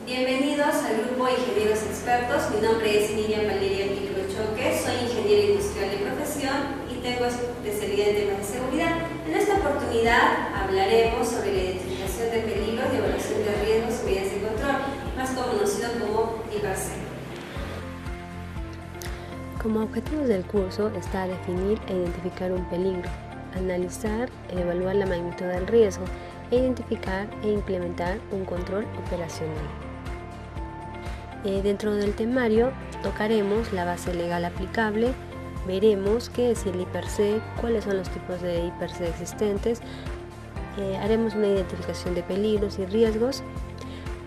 Bienvenidos al grupo Ingenieros Expertos. Mi nombre es Miriam Valeria Microchoque, soy ingeniera industrial de profesión y tengo especialidad en temas de seguridad. En esta oportunidad hablaremos sobre la identificación de peligros y evaluación de riesgos y medidas de control, más conocido como IPRC. Como objetivos del curso está definir e identificar un peligro, analizar e evaluar la magnitud del riesgo, e identificar e implementar un control operacional. Dentro del temario tocaremos la base legal aplicable, veremos qué es el IPRC, cuáles son los tipos de IPRC existentes, haremos una identificación de peligros y riesgos,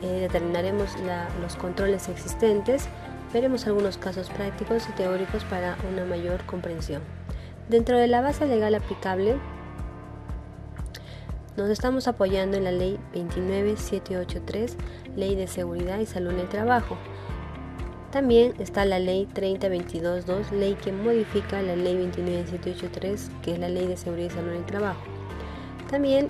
determinaremos los controles existentes, veremos algunos casos prácticos y teóricos para una mayor comprensión. Dentro de la base legal aplicable, nos estamos apoyando en la Ley 29783, Ley de Seguridad y Salud en el Trabajo. También está la Ley 30222, ley que modifica la Ley 29783, que es la Ley de Seguridad y Salud en el Trabajo. También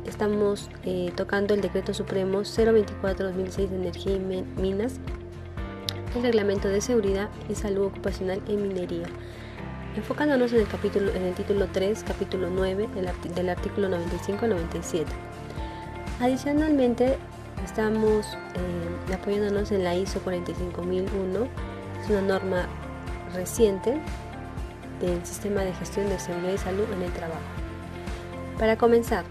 estamos tocando el Decreto Supremo 024-2006 de Energía y Minas, el Reglamento de Seguridad y Salud Ocupacional en Minería. Enfocándonos en el título 3, capítulo 9 del artículo 95 al 97. Adicionalmente, estamos apoyándonos en la ISO 45001, es una norma reciente del Sistema de Gestión de Seguridad y Salud en el Trabajo. Para comenzar,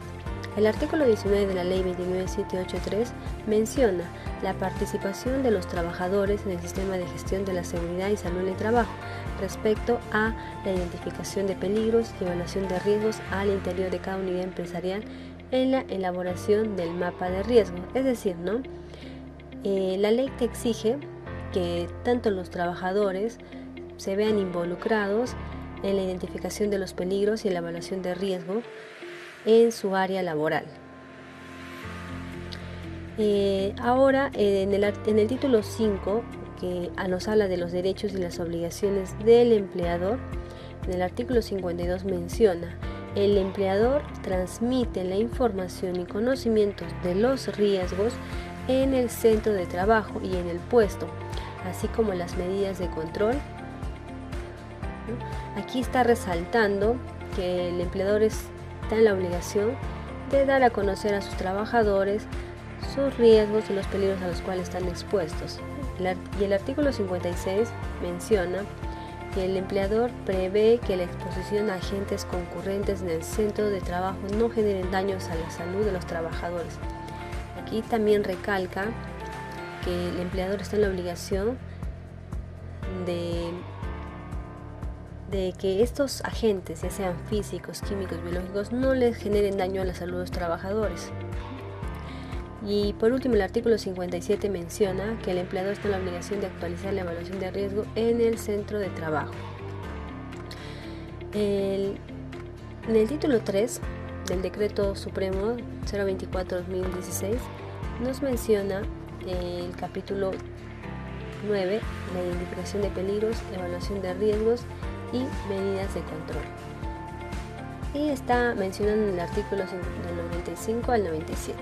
el artículo 19 de la Ley 29783 menciona la participación de los trabajadores en el sistema de gestión de la seguridad y salud en el trabajo respecto a la identificación de peligros y evaluación de riesgos al interior de cada unidad empresarial en la elaboración del mapa de riesgo. Es decir, la ley te exige que tanto los trabajadores se vean involucrados en la identificación de los peligros y la evaluación de riesgo en su área laboral. Ahora, en el título 5, que nos habla de los derechos y las obligaciones del empleador, en el artículo 52 menciona: el empleador transmite la información y conocimientos de los riesgos en el centro de trabajo y en el puesto, así como las medidas de control. Aquí está resaltando que el empleador está en la obligación de dar a conocer a sus trabajadores sus riesgos y los peligros a los cuales están expuestos. Y el artículo 56 menciona que el empleador prevé que la exposición a agentes concurrentes en el centro de trabajo no generen daños a la salud de los trabajadores. Aquí también recalca que el empleador está en la obligación de que estos agentes, ya sean físicos, químicos, biológicos, no les generen daño a la salud de los trabajadores. Y por último, el artículo 57 menciona que el empleador está en la obligación de actualizar la evaluación de riesgo en el centro de trabajo. En el título 3 del Decreto Supremo 024-2016 nos menciona el capítulo 9, la identificación de peligros, evaluación de riesgos y medidas de control. Y está mencionado en el artículo del 95 al 97.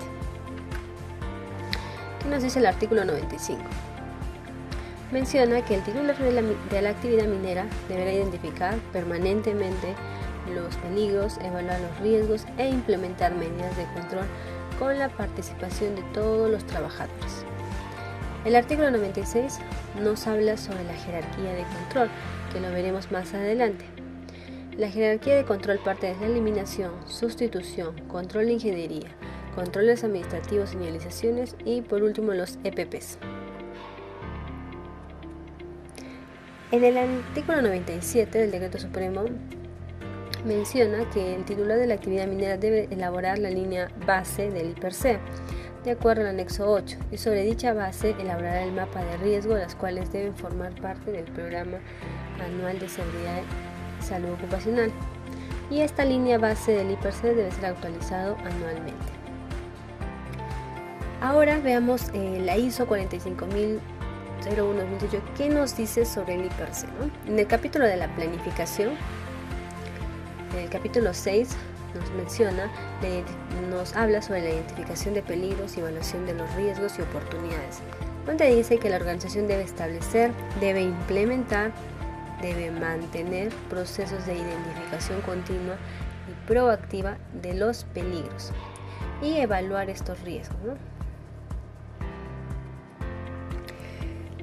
¿Qué nos dice el artículo 95? Menciona que el titular de la actividad minera deberá identificar permanentemente los peligros, evaluar los riesgos e implementar medidas de control con la participación de todos los trabajadores. El artículo 96 nos habla sobre la jerarquía de control, que lo veremos más adelante. La jerarquía de control parte de la eliminación, sustitución, control de ingeniería, controles administrativos, señalizaciones y por último los EPPs. En el artículo 97 del Decreto Supremo menciona que el titular de la actividad minera debe elaborar la línea base del IPRC de acuerdo al anexo 8 y sobre dicha base elaborará el mapa de riesgo, las cuales deben formar parte del programa anual de seguridad y salud ocupacional, y esta línea base del IPRC debe ser actualizado anualmente. Ahora veamos la ISO 45001-2018, ¿qué nos dice sobre el IPRC? En el capítulo de la planificación, en el capítulo 6, nos menciona, nos habla sobre la identificación de peligros y evaluación de los riesgos y oportunidades, donde dice que la organización debe establecer, debe implementar, debe mantener procesos de identificación continua y proactiva de los peligros y evaluar estos riesgos, ¿no?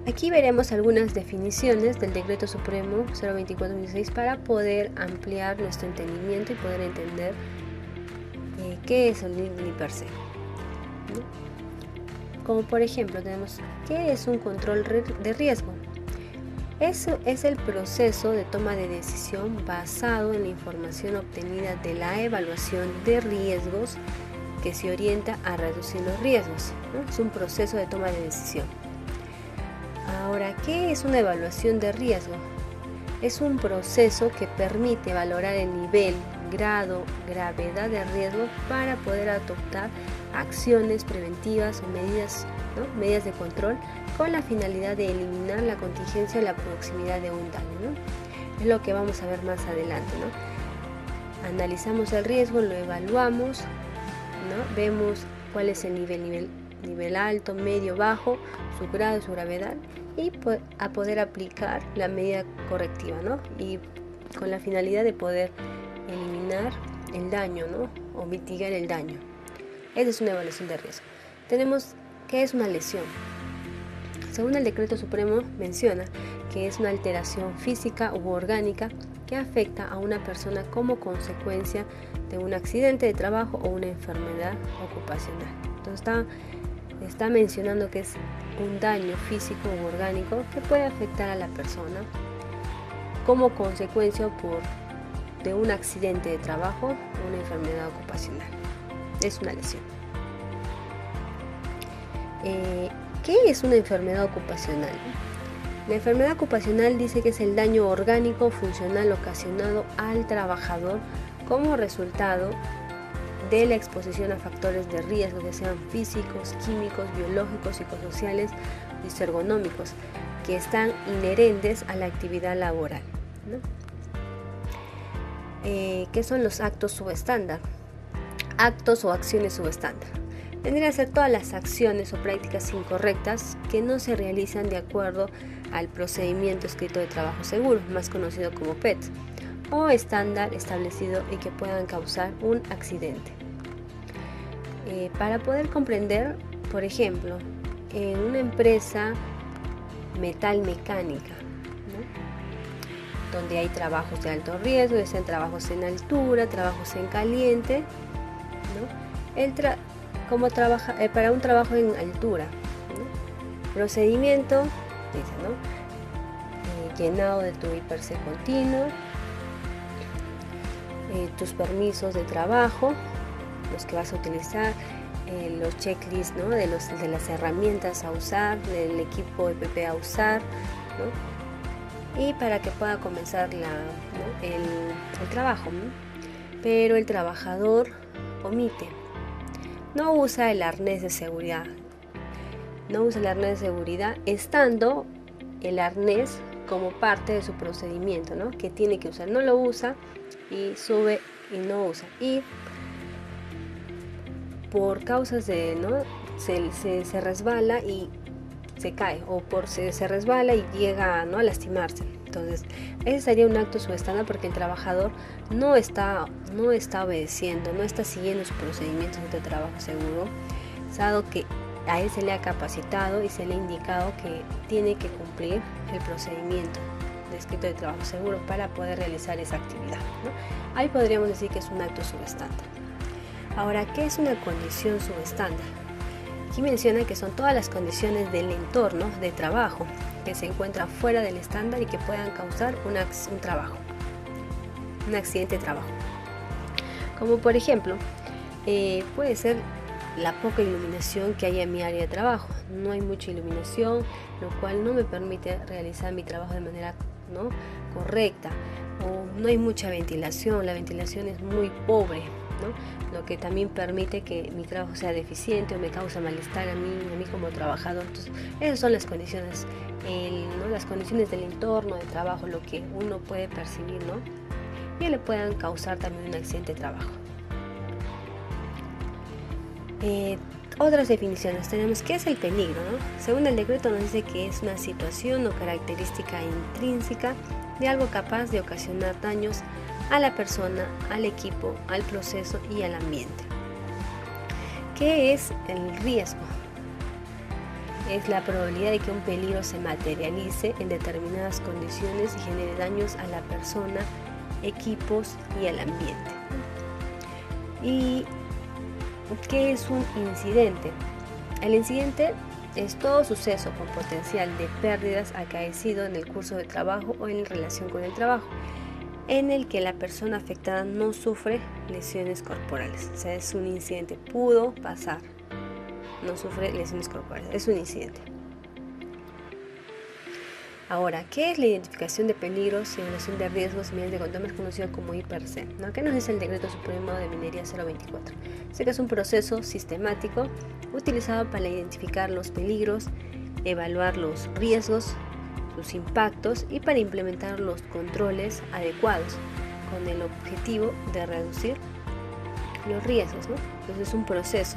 Aquí veremos algunas definiciones del Decreto Supremo 024/2016 para poder ampliar nuestro entendimiento y poder entender qué es el DIR per se, ¿no? Como por ejemplo tenemos, ¿qué es un control de riesgo? Eso es el proceso de toma de decisión basado en la información obtenida de la evaluación de riesgos que se orienta a reducir los riesgos, ¿no? Es un proceso de toma de decisión. Ahora, ¿qué es una evaluación de riesgo? Es un proceso que permite valorar el nivel, grado, gravedad de riesgo para poder adoptar acciones preventivas o medidas, ¿no? Medidas de control con la finalidad de eliminar la contingencia o la proximidad de un daño, ¿no? Es lo que vamos a ver más adelante, ¿no? Analizamos el riesgo, lo evaluamos, ¿no? Vemos cuál es el nivel alto, medio, bajo, su grado, su gravedad, y a poder aplicar la medida correctiva, ¿no? Y con la finalidad de poder eliminar el daño, ¿no? O mitigar el daño. Esa es una evaluación de riesgo. Tenemos, ¿qué es una lesión? Según el Decreto Supremo menciona que es una alteración física u orgánica que afecta a una persona como consecuencia de un accidente de trabajo o una enfermedad ocupacional. Entonces está mencionando que es un daño físico u orgánico que puede afectar a la persona como consecuencia de un accidente de trabajo o una enfermedad ocupacional. Es una lesión. ¿Qué es una enfermedad ocupacional? La enfermedad ocupacional dice que es el daño orgánico o funcional ocasionado al trabajador como resultado de la exposición a factores de riesgo, que sean físicos, químicos, biológicos, psicosociales y ergonómicos, que están inherentes a la actividad laboral, ¿no? ¿Qué son los actos subestándar? Actos o acciones subestándar. Vendrían a ser todas las acciones o prácticas incorrectas que no se realizan de acuerdo al procedimiento escrito de trabajo seguro, más conocido como PET, o estándar establecido y que puedan causar un accidente. Para poder comprender, por ejemplo, en una empresa metalmecánica, ¿no? Donde hay trabajos de alto riesgo, ya sean trabajos en altura, trabajos en caliente, ¿no? Para un trabajo en altura, ¿no? Procedimiento, dice, ¿no? Llenado de tu IPRC continuo, tus permisos de trabajo, los que vas a utilizar, los checklists, ¿no? de las herramientas a usar, del equipo EPP a usar, ¿no? Y para que pueda comenzar ¿no? el trabajo, ¿no? Pero el trabajador omite, no usa el arnés de seguridad, estando el arnés como parte de su procedimiento, ¿no? Que tiene que usar, no lo usa y sube y no usa, y por causas de, ¿no? se resbala y se cae, o se resbala y llega, ¿no? a lastimarse. Entonces ese sería un acto subestándar, porque el trabajador no está obedeciendo, no está siguiendo su procedimiento de trabajo seguro, dado que a él se le ha capacitado y se le ha indicado que tiene que cumplir el procedimiento descrito de trabajo seguro para poder realizar esa actividad, ¿no? Ahí podríamos decir que es un acto subestándar. Ahora, ¿qué es una condición subestándar? Aquí menciona que son todas las condiciones del entorno de trabajo que se encuentran fuera del estándar y que puedan causar un accidente de trabajo. Como por ejemplo, puede ser la poca iluminación que hay en mi área de trabajo. No hay mucha iluminación, lo cual no me permite realizar mi trabajo de manera, ¿no? correcta. O no hay mucha ventilación, la ventilación es muy pobre, ¿no? Lo que también permite que mi trabajo sea deficiente o me causa malestar a mí como trabajador. Entonces, esas son las condiciones, ¿no? Las condiciones del entorno de trabajo, lo que uno puede percibir, ¿no? Y le puedan causar también un accidente de trabajo. Otras definiciones tenemos qué es el peligro, ¿no? Según el decreto nos dice que es una situación o característica intrínseca de algo capaz de ocasionar daños a la persona, al equipo, al proceso y al ambiente. ¿Qué es el riesgo? Es la probabilidad de que un peligro se materialice en determinadas condiciones y genere daños a la persona, equipos y al ambiente. ¿Y qué es un incidente? El incidente es todo suceso con potencial de pérdidas acaecido en el curso de trabajo o en relación con el trabajo, en el que la persona afectada no sufre lesiones corporales. O sea, es un incidente, pudo pasar, no sufre lesiones corporales, es un incidente. Ahora, ¿qué es la identificación de peligros, simulación de riesgos mediante control, más conocido como IPRC? ¿No? ¿Qué nos dice el Decreto Supremo de Minería 024? Dice que es un proceso sistemático utilizado para identificar los peligros, evaluar los riesgos, sus impactos y para implementar los controles adecuados con el objetivo de reducir los riesgos, ¿no? Entonces es un proceso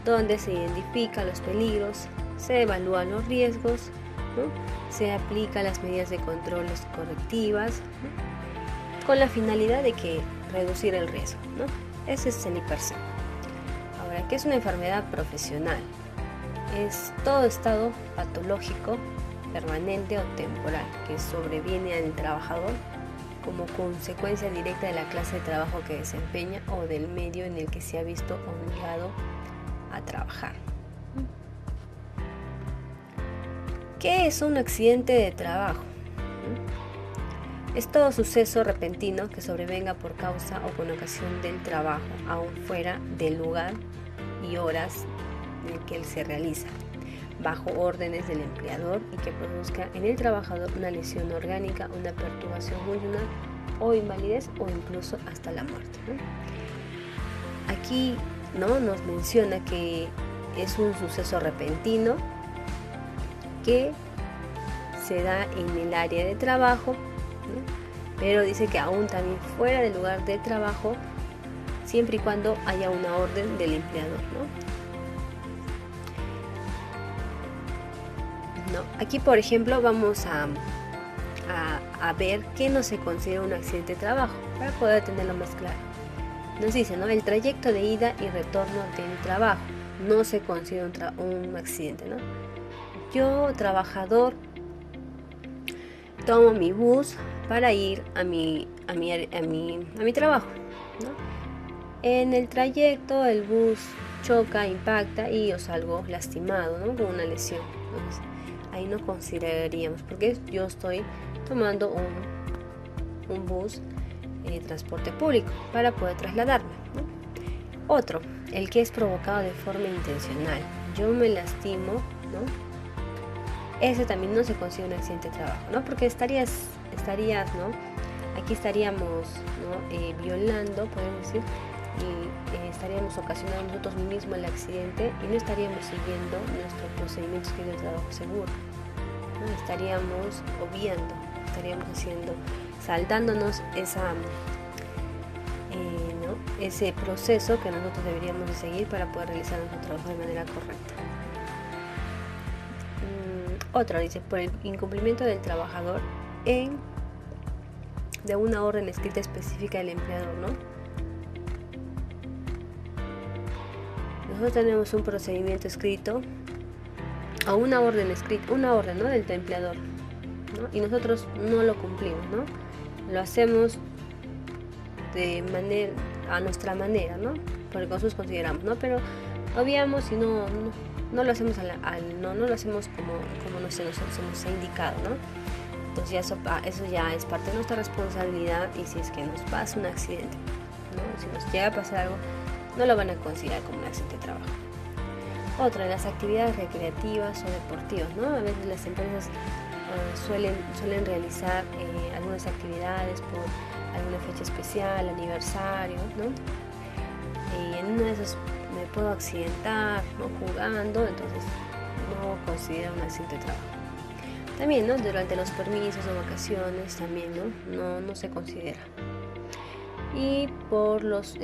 donde se identifican los peligros, se evalúan los riesgos, ¿no? Se aplican las medidas de control correctivas, ¿no? Con la finalidad de que reducir el riesgo, ¿no? Ese es el IPRC. Ahora, ¿qué es una enfermedad profesional? Es todo estado patológico, permanente o temporal que sobreviene al trabajador como consecuencia directa de la clase de trabajo que desempeña o del medio en el que se ha visto obligado a trabajar. ¿Qué es un accidente de trabajo? Es todo suceso repentino que sobrevenga por causa o con ocasión del trabajo, aún fuera del lugar y horas en que él se realiza, bajo órdenes del empleador y que produzca en el trabajador una lesión orgánica, una perturbación funcional o invalidez o incluso hasta la muerte, ¿no? Aquí, ¿no?, nos menciona que es un suceso repentino que se da en el área de trabajo, ¿no? Pero dice que aún también fuera del lugar de trabajo, siempre y cuando haya una orden del empleador, ¿no? Aquí, por ejemplo, vamos a ver qué no se considera un accidente de trabajo para poder tenerlo más claro. Nos dice, ¿no?, el trayecto de ida y retorno del trabajo no se considera un accidente, ¿no? Yo, trabajador, tomo mi bus para ir a mi trabajo, ¿no? En el trayecto el bus choca, impacta y yo salgo lastimado, ¿no?, con una lesión. Entonces, ahí no consideraríamos, porque yo estoy tomando un bus de transporte público para poder trasladarme, ¿no? Otro, el que es provocado de forma intencional. Yo me lastimo, ¿no? Ese también no se considera un accidente de trabajo, ¿no? Porque estarías, ¿no? Aquí estaríamos, ¿no?, violando, podemos decir, y estaríamos ocasionando nosotros mismos el accidente y no estaríamos siguiendo nuestros procedimientos que es el trabajo seguro, ¿no? Estaríamos obviando, estaríamos saltándonos ese proceso que nosotros deberíamos de seguir para poder realizar nuestro trabajo de manera correcta. Otro dice, por el incumplimiento del trabajador de una orden escrita específica del empleador, ¿no? Nosotros tenemos un procedimiento escrito o una orden escrita, ¿no?, del empleador, ¿no? Y nosotros no lo cumplimos, ¿no? Lo hacemos a nuestra manera, ¿no? Porque nosotros consideramos, ¿no? Pero obviamos y no lo hacemos no lo hacemos como nos ha indicado, ¿no? Entonces eso ya es parte de nuestra responsabilidad, y si es que nos pasa un accidente, ¿no?, si nos llega a pasar algo, no lo van a considerar como un accidente de trabajo. Otra, las actividades recreativas o deportivas, ¿no? A veces las empresas suelen realizar algunas actividades por alguna fecha especial, aniversario, ¿no? Y en una de esas me puedo accidentar, ¿no?, jugando, entonces no considera un accidente de trabajo. También, ¿no?, durante los permisos o vacaciones también, ¿no? No se considera. y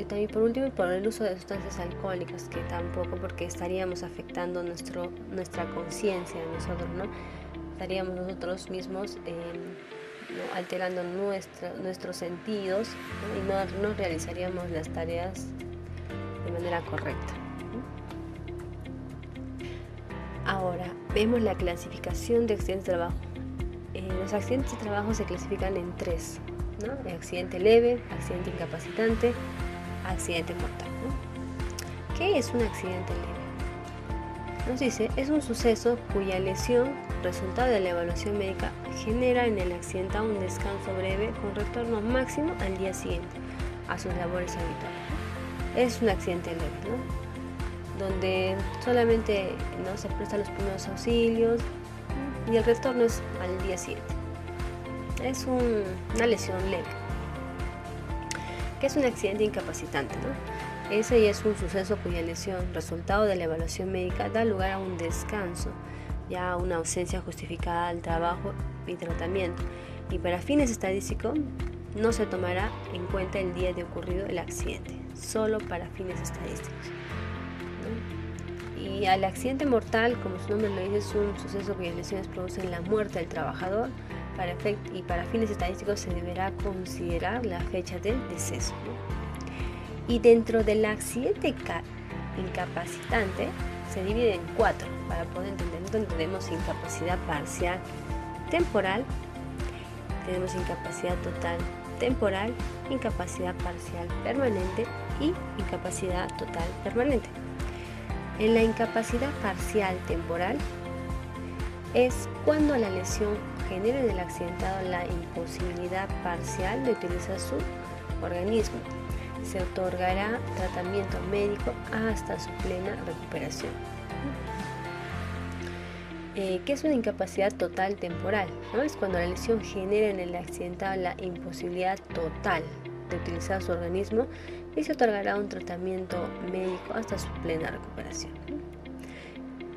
también por último por el uso de sustancias alcohólicas, que tampoco, porque estaríamos afectando nuestra conciencia de nosotros, ¿no? Estaríamos nosotros mismos ¿no? alterando nuestros sentidos, ¿no? Y no realizaríamos las tareas de manera correcta. Ahora, vemos la clasificación de accidentes de trabajo. Los accidentes de trabajo se clasifican en 3, ¿no? El accidente leve, accidente incapacitante, accidente mortal, ¿no? ¿Qué es un accidente leve? Nos dice, es un suceso cuya lesión, resultado de la evaluación médica, genera en el accidentado un descanso breve con retorno máximo al día siguiente a sus labores habituales, ¿no? Es un accidente leve, ¿no? Donde solamente no se prestan los primeros auxilios y el retorno es al día siguiente. Es una lesión leve. ¿Qué es un accidente incapacitante, no? Ese ya es un suceso cuya lesión, resultado de la evaluación médica, da lugar a un descanso, ya una ausencia justificada al trabajo y tratamiento, y para fines estadísticos no se tomará en cuenta el día de ocurrido el accidente, solo para fines estadísticos. Y al accidente mortal, como su nombre lo dice, es un suceso cuyas lesiones producen la muerte del trabajador y para fines estadísticos se deberá considerar la fecha del deceso, ¿no? Y dentro del accidente incapacitante se divide en 4 para poder entender. Entonces tenemos incapacidad parcial temporal, tenemos incapacidad total temporal, incapacidad parcial permanente y incapacidad total permanente. En la incapacidad parcial temporal es cuando la lesión genera en el accidentado la imposibilidad parcial de utilizar su organismo. Se otorgará tratamiento médico hasta su plena recuperación. ¿Qué es una incapacidad total temporal? ¿No? Es cuando la lesión genera en el accidentado la imposibilidad total de utilizar su organismo y se otorgará un tratamiento médico hasta su plena recuperación.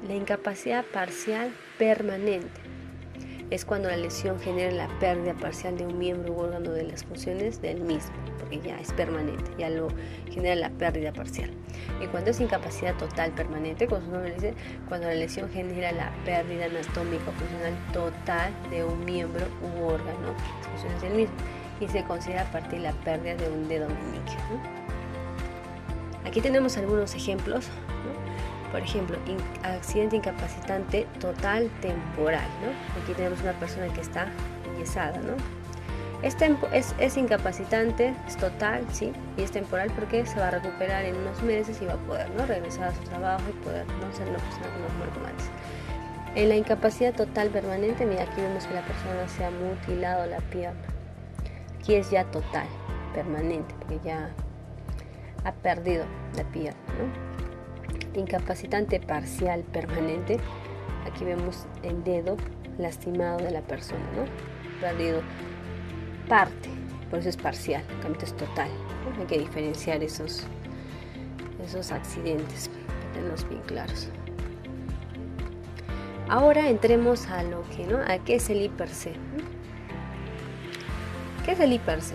La incapacidad parcial permanente es cuando la lesión genera la pérdida parcial de un miembro u órgano de las funciones del mismo, porque ya es permanente, ya lo genera la pérdida parcial. Y cuando es incapacidad total permanente, como su nombre dice, cuando la lesión genera la pérdida anatómica o funcional total de un miembro u órgano de las funciones del mismo, y se considera a partir de la pérdida de un dedo meñique, ¿no? Aquí tenemos algunos ejemplos, ¿no? Por ejemplo, accidente incapacitante total temporal, ¿no? Aquí tenemos una persona que está enyesada, ¿no? Es incapacitante, es total, sí, y es temporal porque se va a recuperar en unos meses y va a poder, ¿no? regresar a su trabajo y poder, ¿no? ser una persona como antes. En la incapacidad total permanente, mira, aquí vemos que la persona se ha mutilado la pierna. Aquí es ya total, permanente, porque ya ha perdido la pierna, ¿no? Incapacitante parcial permanente, aquí vemos el dedo lastimado de la persona, ¿no? Perdido parte, por eso es parcial, en cambio es total, ¿no? Hay que diferenciar esos accidentes, para tenerlos bien claros. Ahora entremos a lo que, ¿no? ¿A qué es el I+C? ¿Qué es el I+C?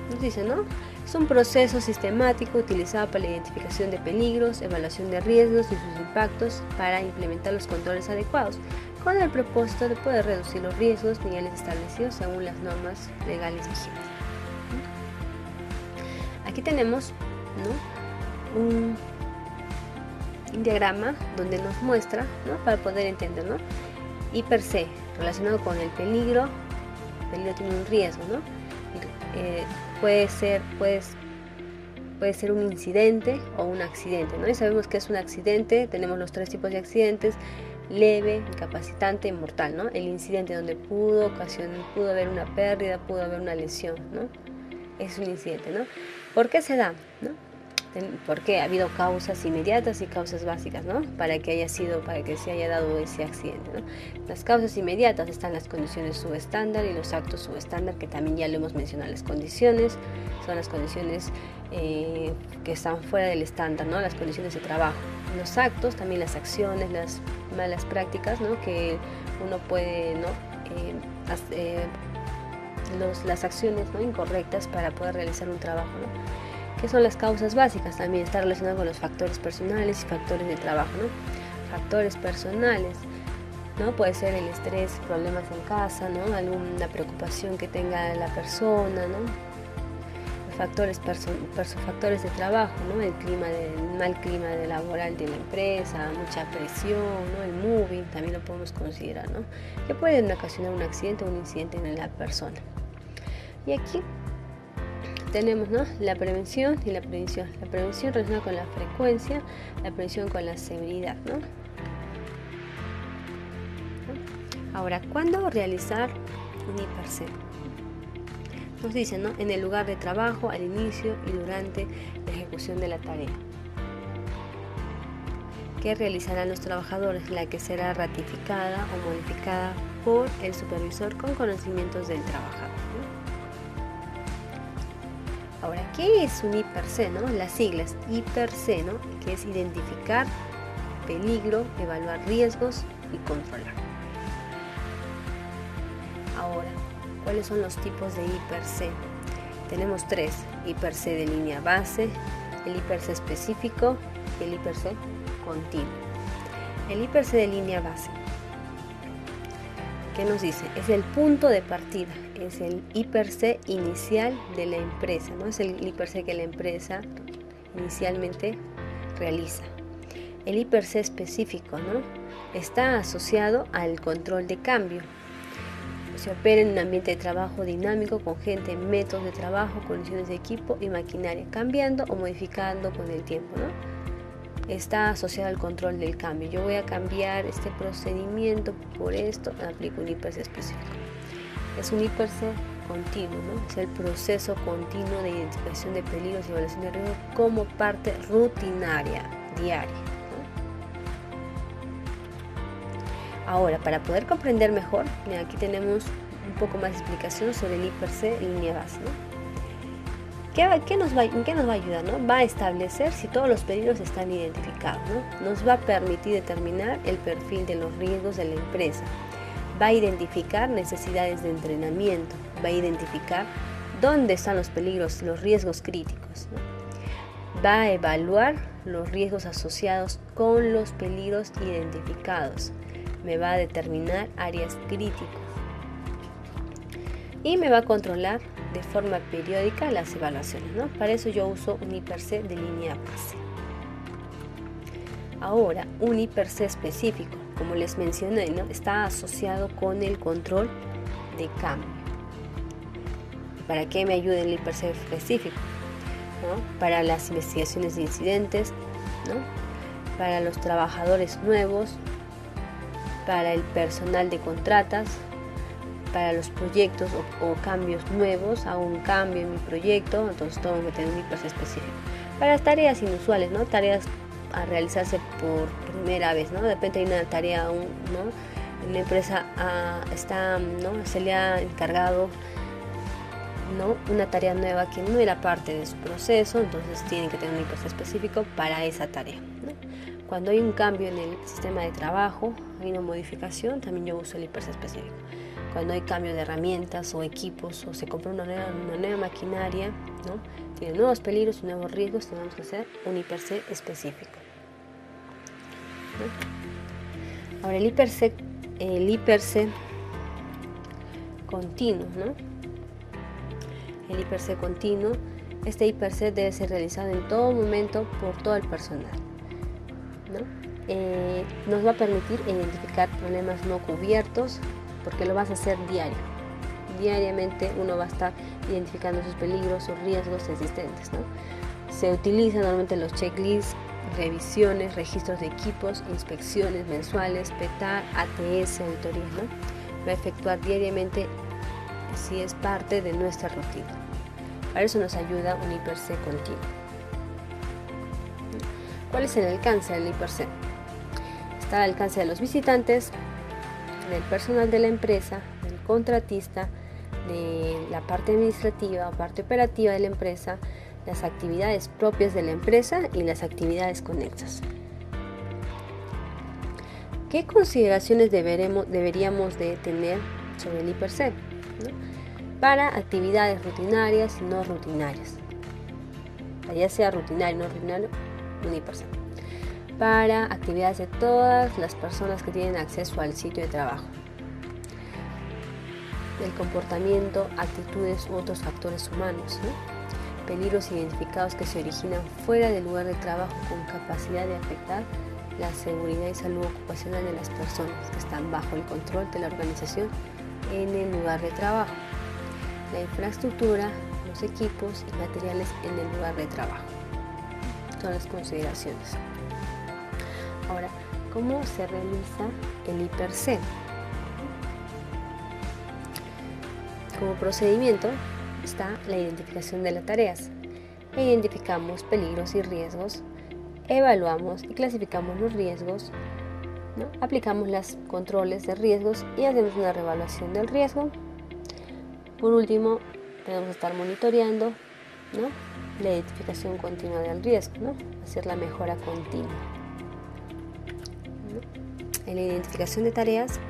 Nos dice, ¿no? Es un proceso sistemático utilizado para la identificación de peligros, evaluación de riesgos y sus impactos para implementar los controles adecuados, con el propósito de poder reducir los riesgos niveles establecidos según las normas legales vigentes. Aquí tenemos, ¿no? un diagrama donde nos muestra, ¿no? Para poder entender, ¿no? I+C, relacionado con el peligro. El peligro tiene un riesgo, ¿no? Puede ser un incidente o un accidente, ¿no? Y sabemos que es un accidente, tenemos los 3 tipos de accidentes: leve, incapacitante y mortal, ¿no? El incidente donde pudo haber una pérdida, pudo haber una lesión, ¿no? Es un incidente, ¿no? ¿Por qué se da, ¿no? Porque ha habido causas inmediatas y causas básicas, ¿no? Para que se haya dado ese accidente, ¿no? Las causas inmediatas están las condiciones subestándar y los actos subestándar, que también ya lo hemos mencionado. Las condiciones son las condiciones que están fuera del estándar, ¿no? Las condiciones de trabajo. Los actos, también las acciones, las malas prácticas, ¿no? Que uno puede, ¿no? las acciones, ¿no?, incorrectas para poder realizar un trabajo, ¿no? ¿Qué son las causas básicas? También está relacionado con los factores personales y factores de trabajo, ¿no? Factores personales, ¿no? Puede ser el estrés, problemas en casa, ¿no? Alguna preocupación que tenga la persona, ¿no? Factores de trabajo, ¿no? El mal clima laboral de la empresa, mucha presión, ¿no? El moving también lo podemos considerar, ¿no? Que pueden ocasionar un accidente o un incidente en la persona. Y aquí tenemos, ¿no?, la prevención y la prevención. La prevención relacionada con la frecuencia, la prevención con la severidad, ¿no? Ahora, ¿cuándo realizar un IPRC? Nos dicen, ¿no?, en el lugar de trabajo, al inicio y durante la ejecución de la tarea. ¿Qué realizarán los trabajadores? La que será ratificada o modificada por el supervisor con conocimientos del trabajador, ¿no? Ahora, ¿qué es un IPRC, no? Las siglas IPRC, ¿no?, que es identificar peligro, evaluar riesgos y controlar. Ahora, ¿cuáles son los tipos de IPRC? Tenemos 3: IPRC de línea base, el IPRC específico y el IPRC continuo. El IPRC de línea base, ¿qué nos dice? Es el punto de partida, es el IPRC inicial de la empresa, ¿no? Es el IPRC que la empresa inicialmente realiza. El IPRC específico, ¿no?, está asociado al control de cambio. Se opera en un ambiente de trabajo dinámico con gente, métodos de trabajo, condiciones de equipo y maquinaria, cambiando o modificando con el tiempo, ¿no? Está asociado al control del cambio. Yo voy a cambiar este procedimiento por esto, aplico un IPRC específico. Es un IPRC continuo, ¿no? Es el proceso continuo de identificación de peligros y evaluación de riesgos como parte rutinaria, diaria. Ahora, para poder comprender mejor, aquí tenemos un poco más de explicación sobre el IPRC línea base, ¿no? ¿En qué nos va a ayudar, ¿no? Va a establecer si todos los peligros están identificados, ¿no? Nos va a permitir determinar el perfil de los riesgos de la empresa. Va a identificar necesidades de entrenamiento. Va a identificar dónde están los peligros, los riesgos críticos, ¿no? Va a evaluar los riesgos asociados con los peligros identificados. Me va a determinar áreas críticas y me va a controlar de forma periódica las evaluaciones, ¿no? Para eso yo uso un IPRC de línea base. Ahora, un IPRC específico, como les mencioné, ¿no?, está asociado con el control de cambio. ¿Para qué me ayuda el IPRC específico? ¿No? Para las investigaciones de incidentes, ¿no?, para los trabajadores nuevos, para el personal de contratas, para los proyectos o cambios nuevos. Hago un cambio en mi proyecto, entonces tengo que tener un IPRC específico. Para tareas inusuales, ¿no?, tareas a realizarse por primera vez, ¿no? De repente hay una tarea, ¿no?, en la empresa ¿no?, se le ha encargado, ¿no?, una tarea nueva que no era parte de su proceso, entonces tienen que tener un IPRC específico para esa tarea, ¿no? Cuando hay un cambio en el sistema de trabajo, hay una modificación, también yo uso el IPRC específico. Cuando hay cambio de herramientas o equipos o se compra una nueva maquinaria, ¿no?, tiene nuevos peligros y nuevos riesgos, tenemos que hacer un IPRC específico, ¿no? Ahora el IPRC continuo, ¿no? El IPRC continuo, este IPRC debe ser realizado en todo momento por todo el personal, ¿no? Nos va a permitir identificar problemas no cubiertos, porque lo vas a hacer diariamente uno va a estar identificando sus peligros, sus riesgos existentes, ¿no? Se utilizan normalmente los checklists, revisiones, registros de equipos, inspecciones mensuales, PETAR, ATS, auditorías, ¿no? Va a efectuar diariamente si es parte de nuestra rutina. Para eso nos ayuda un IPRC continuo. ¿Cuál es el alcance del IPRC? Está al alcance de los visitantes, del personal de la empresa, del contratista, de la parte administrativa o parte operativa de la empresa, las actividades propias de la empresa y las actividades conexas. ¿Qué consideraciones deberíamos de tener sobre el IPRC? ¿No? para actividades rutinarias y no rutinarias, ya sea rutinario, no rutinario, unipersonal, para actividades de todas las personas que tienen acceso al sitio de trabajo, el comportamiento, actitudes u otros factores humanos, ¿no? Peligros identificados que se originan fuera del lugar de trabajo con capacidad de afectar la seguridad y salud ocupacional de las personas que están bajo el control de la organización en el lugar de trabajo, la infraestructura, los equipos y materiales en el lugar de trabajo. Son las consideraciones. Ahora, ¿cómo se realiza el I+C? Como procedimiento está la identificación de las tareas. Identificamos peligros y riesgos, evaluamos y clasificamos los riesgos, ¿no? Aplicamos los controles de riesgos y hacemos una reevaluación del riesgo. Por último, tenemos que estar monitoreando, ¿no? La identificación continua del riesgo, ¿no? Hacer la mejora continua, ¿no? En la identificación de tareas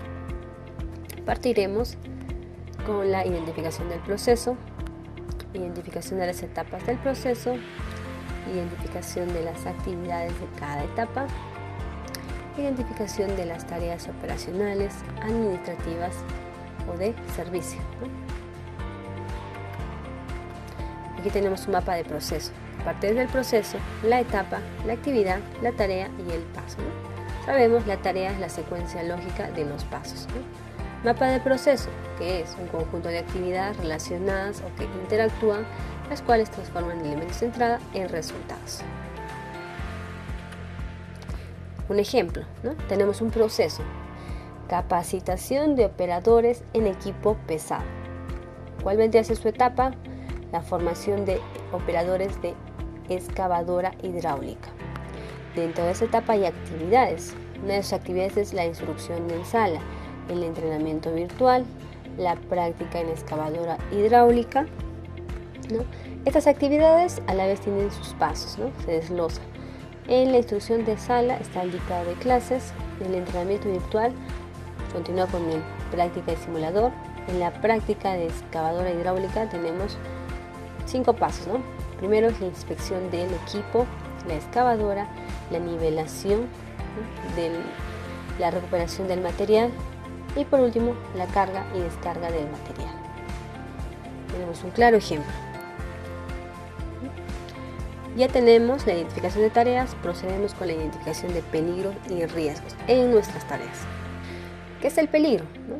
partiremos con la identificación del proceso, identificación de las etapas del proceso, identificación de las actividades de cada etapa, identificación de las tareas operacionales, administrativas o de servicio, ¿no? Aquí tenemos un mapa de proceso. A partir del proceso, la etapa, la actividad, la tarea y el paso, ¿no? Sabemos, la tarea es la secuencia lógica de los pasos, ¿no? Mapa de proceso, que es un conjunto de actividades relacionadas o que interactúan, las cuales transforman elementos de entrada en resultados. Un ejemplo, ¿no? Tenemos un proceso: capacitación de operadores en equipo pesado. ¿Cuál vendría a ser su etapa? La formación de operadores de excavadora hidráulica. Dentro de esa etapa hay actividades. Una de esas actividades es la instrucción en sala, el entrenamiento virtual, la práctica en excavadora hidráulica, ¿no? Estas actividades a la vez tienen sus pasos, ¿no? Se desglosan. En la instrucción de sala está el dictado de clases. En el entrenamiento virtual continúa con el práctica de simulador. En la práctica de excavadora hidráulica tenemos 5 pasos, ¿no? Primero es la inspección del equipo, la excavadora, la nivelación, ¿no? La recuperación del material y por último la carga y descarga del material. Tenemos un claro ejemplo. Ya tenemos la identificación de tareas, procedemos con la identificación de peligros y riesgos en nuestras tareas. ¿Qué es el peligro? ¿No?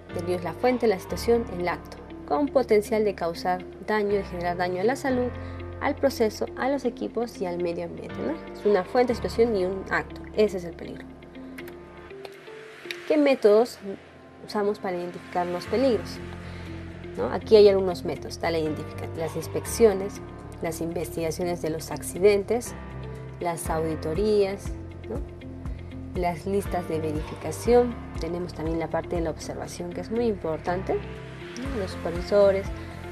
El peligro es la fuente, la situación, el acto, con potencial de causar daño, de generar daño a la salud, al proceso, a los equipos y al medio ambiente, ¿no? Es una fuente, situación y un acto. Ese es el peligro. ¿Qué métodos usamos para identificar los peligros? ¿No? Aquí hay algunos métodos. Está las inspecciones, las investigaciones de los accidentes, las auditorías, ¿no? Las listas de verificación. Tenemos también la parte de la observación, que es muy importante, ¿no? Los supervisores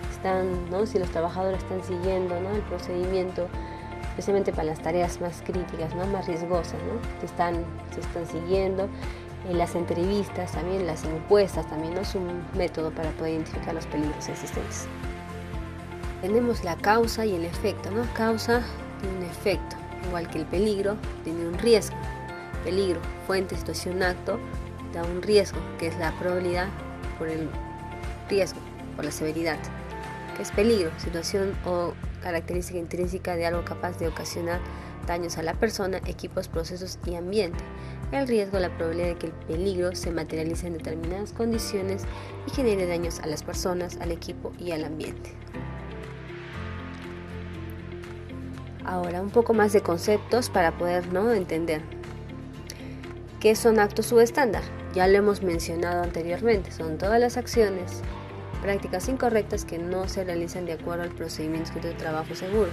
están, ¿no? Si los trabajadores están siguiendo, ¿no? El procedimiento, especialmente para las tareas más críticas, ¿no? Más riesgosas, ¿no? Se están siguiendo. En las entrevistas también, las encuestas también, ¿no? Es un método para poder identificar los peligros existentes. Tenemos la causa y el efecto, ¿no? Causa tiene un efecto, igual que el peligro tiene un riesgo. Peligro, fuente, situación, acto, da un riesgo, que es la probabilidad por el riesgo, por la severidad. ¿Qué es peligro? Situación o característica intrínseca de algo capaz de ocasionar daños a la persona, equipos, procesos y ambiente. El riesgo, la probabilidad de que el peligro se materialice en determinadas condiciones y genere daños a las personas, al equipo y al ambiente. Ahora, un poco más de conceptos para poder, ¿no? Entender. ¿Qué son actos subestándar? Ya lo hemos mencionado anteriormente. Son todas las acciones, prácticas incorrectas que no se realizan de acuerdo al procedimiento escrito de trabajo seguro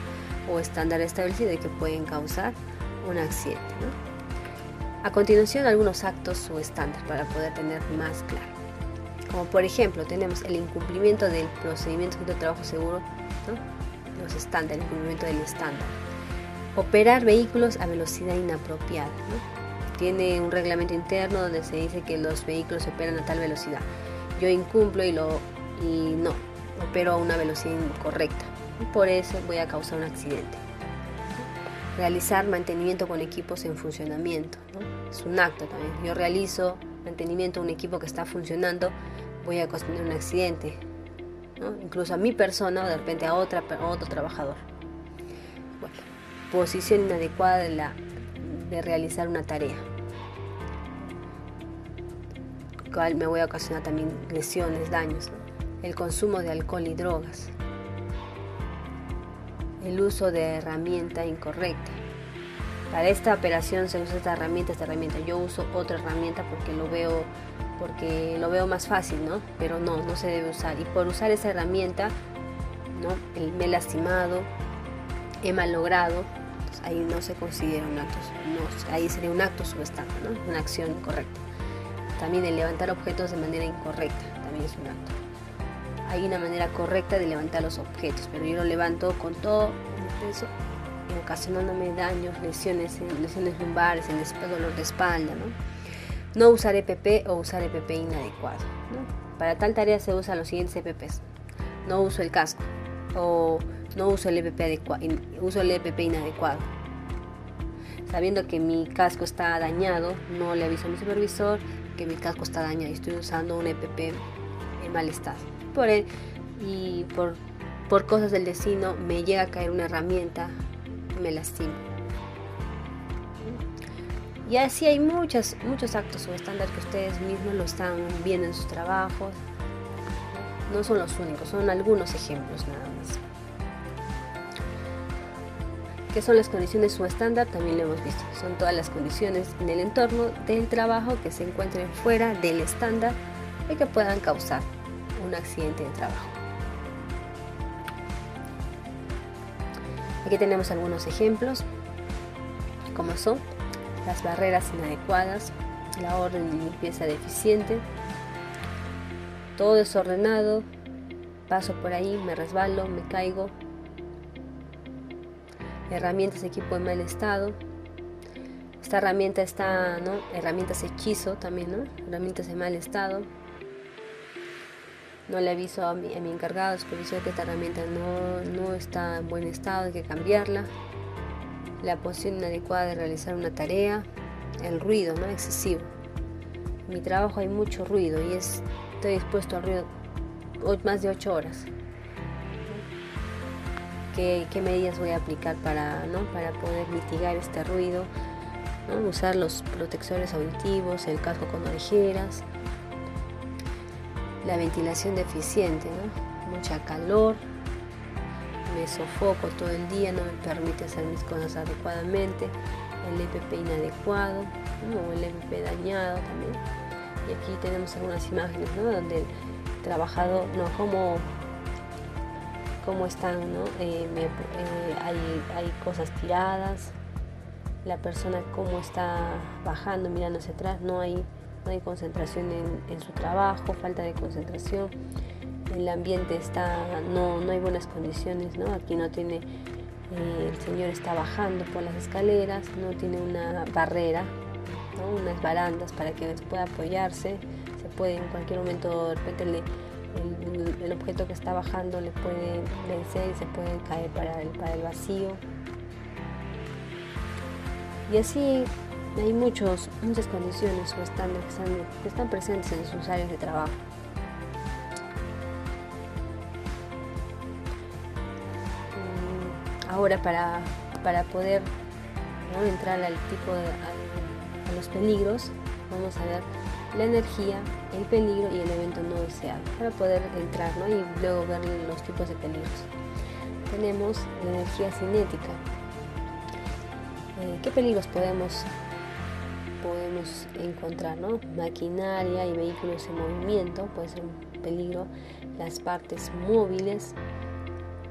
o estándar establecido y que pueden causar un accidente, ¿no? A continuación, algunos actos subestándar para poder tener más claro. Como por ejemplo, tenemos el incumplimiento del procedimiento escrito de trabajo seguro, ¿no? Los estándares, el incumplimiento del estándar. Operar vehículos a velocidad inapropiada, ¿no? Tiene un reglamento interno donde se dice que los vehículos operan a tal velocidad. Yo incumplo y lo y no, opero a una velocidad incorrecta. Y por eso voy a causar un accidente. Realizar mantenimiento con equipos en funcionamiento, ¿no? Es un acto también. Yo realizo mantenimiento de un equipo que está funcionando, voy a causar un accidente, ¿no? Incluso a mi persona o de repente a otro trabajador. Bueno, posición inadecuada de realizar una tarea, cual me voy a ocasionar también lesiones, daños, ¿no? El consumo de alcohol y drogas, el uso de herramienta incorrecta. Para esta operación se usa esta herramienta. Yo uso otra herramienta porque lo veo más fácil, ¿no? Pero no se debe usar. Y por usar esa herramienta, ¿no? Me he lastimado, he malogrado. Entonces, ahí no se considera un acto, ahí sería un acto subestándar, ¿no? Una acción incorrecta. También el levantar objetos de manera incorrecta también es un acto. Hay una manera correcta de levantar los objetos, pero yo lo levanto con todo mi peso, ocasionándome daños, lesiones lumbares, dolor de espalda, ¿no? No usar EPP o usar EPP inadecuado, ¿no? Para tal tarea se usan los siguientes EPPs. No uso el casco o no uso el EPP uso el EPP inadecuado. Sabiendo que mi casco está dañado, no le aviso a mi supervisor que mi casco está dañado y estoy usando un EPP en mal estado. Por cosas del destino me llega a caer una herramienta y me lastimo. Y así hay muchos actos subestándar que ustedes mismos lo están viendo en sus trabajos. No son los únicos, son algunos ejemplos nada más. ¿Qué son las condiciones subestándar? También lo hemos visto. Son todas las condiciones en el entorno del trabajo que se encuentren fuera del estándar y que puedan causar un accidente de trabajo. Aquí tenemos algunos ejemplos, como son las barreras inadecuadas, la orden de limpieza deficiente, todo desordenado, paso por ahí, me resbalo, me caigo, herramientas, equipo en mal estado. Esta herramienta está, ¿no? Herramientas hechizo también, ¿no? Herramientas en mal estado. No le aviso a mi encargado de supervisión que esta herramienta no está en buen estado, hay que cambiarla. La posición inadecuada de realizar una tarea. El ruido, ¿no? Excesivo. En mi trabajo hay mucho ruido y estoy expuesto al ruido más de 8 horas. ¿Qué medidas voy a aplicar para poder mitigar este ruido? ¿No? Usar los protectores auditivos, el casco con orejeras. La ventilación deficiente, ¿no? Mucha calor, me sofoco todo el día, no me permite hacer mis cosas adecuadamente, el EPP inadecuado, ¿no? O el EPP dañado también. Y aquí tenemos algunas imágenes, ¿no? Donde el trabajador, ¿no? Cómo están, ¿no? Hay cosas tiradas, la persona cómo está bajando, mirando hacia atrás, no hay concentración en su trabajo, falta de concentración, el ambiente no hay buenas condiciones, ¿no? Aquí no tiene, el señor está bajando por las escaleras, no tiene una barrera, ¿no? Unas barandas para que pueda apoyarse, se puede en cualquier momento, de repente el objeto que está bajando le puede vencer y se puede caer para el vacío. Y así hay muchas condiciones o estándares que están presentes en sus áreas de trabajo. Ahora para poder, ¿no? Entrar a los peligros, vamos a ver la energía, el peligro y el evento no deseado para poder entrar, ¿no? Y luego ver los tipos de peligros. Tenemos la energía cinética. ¿Qué peligros podemos encontrar, ¿no? Maquinaria y vehículos en movimiento, puede ser un peligro. Las partes móviles,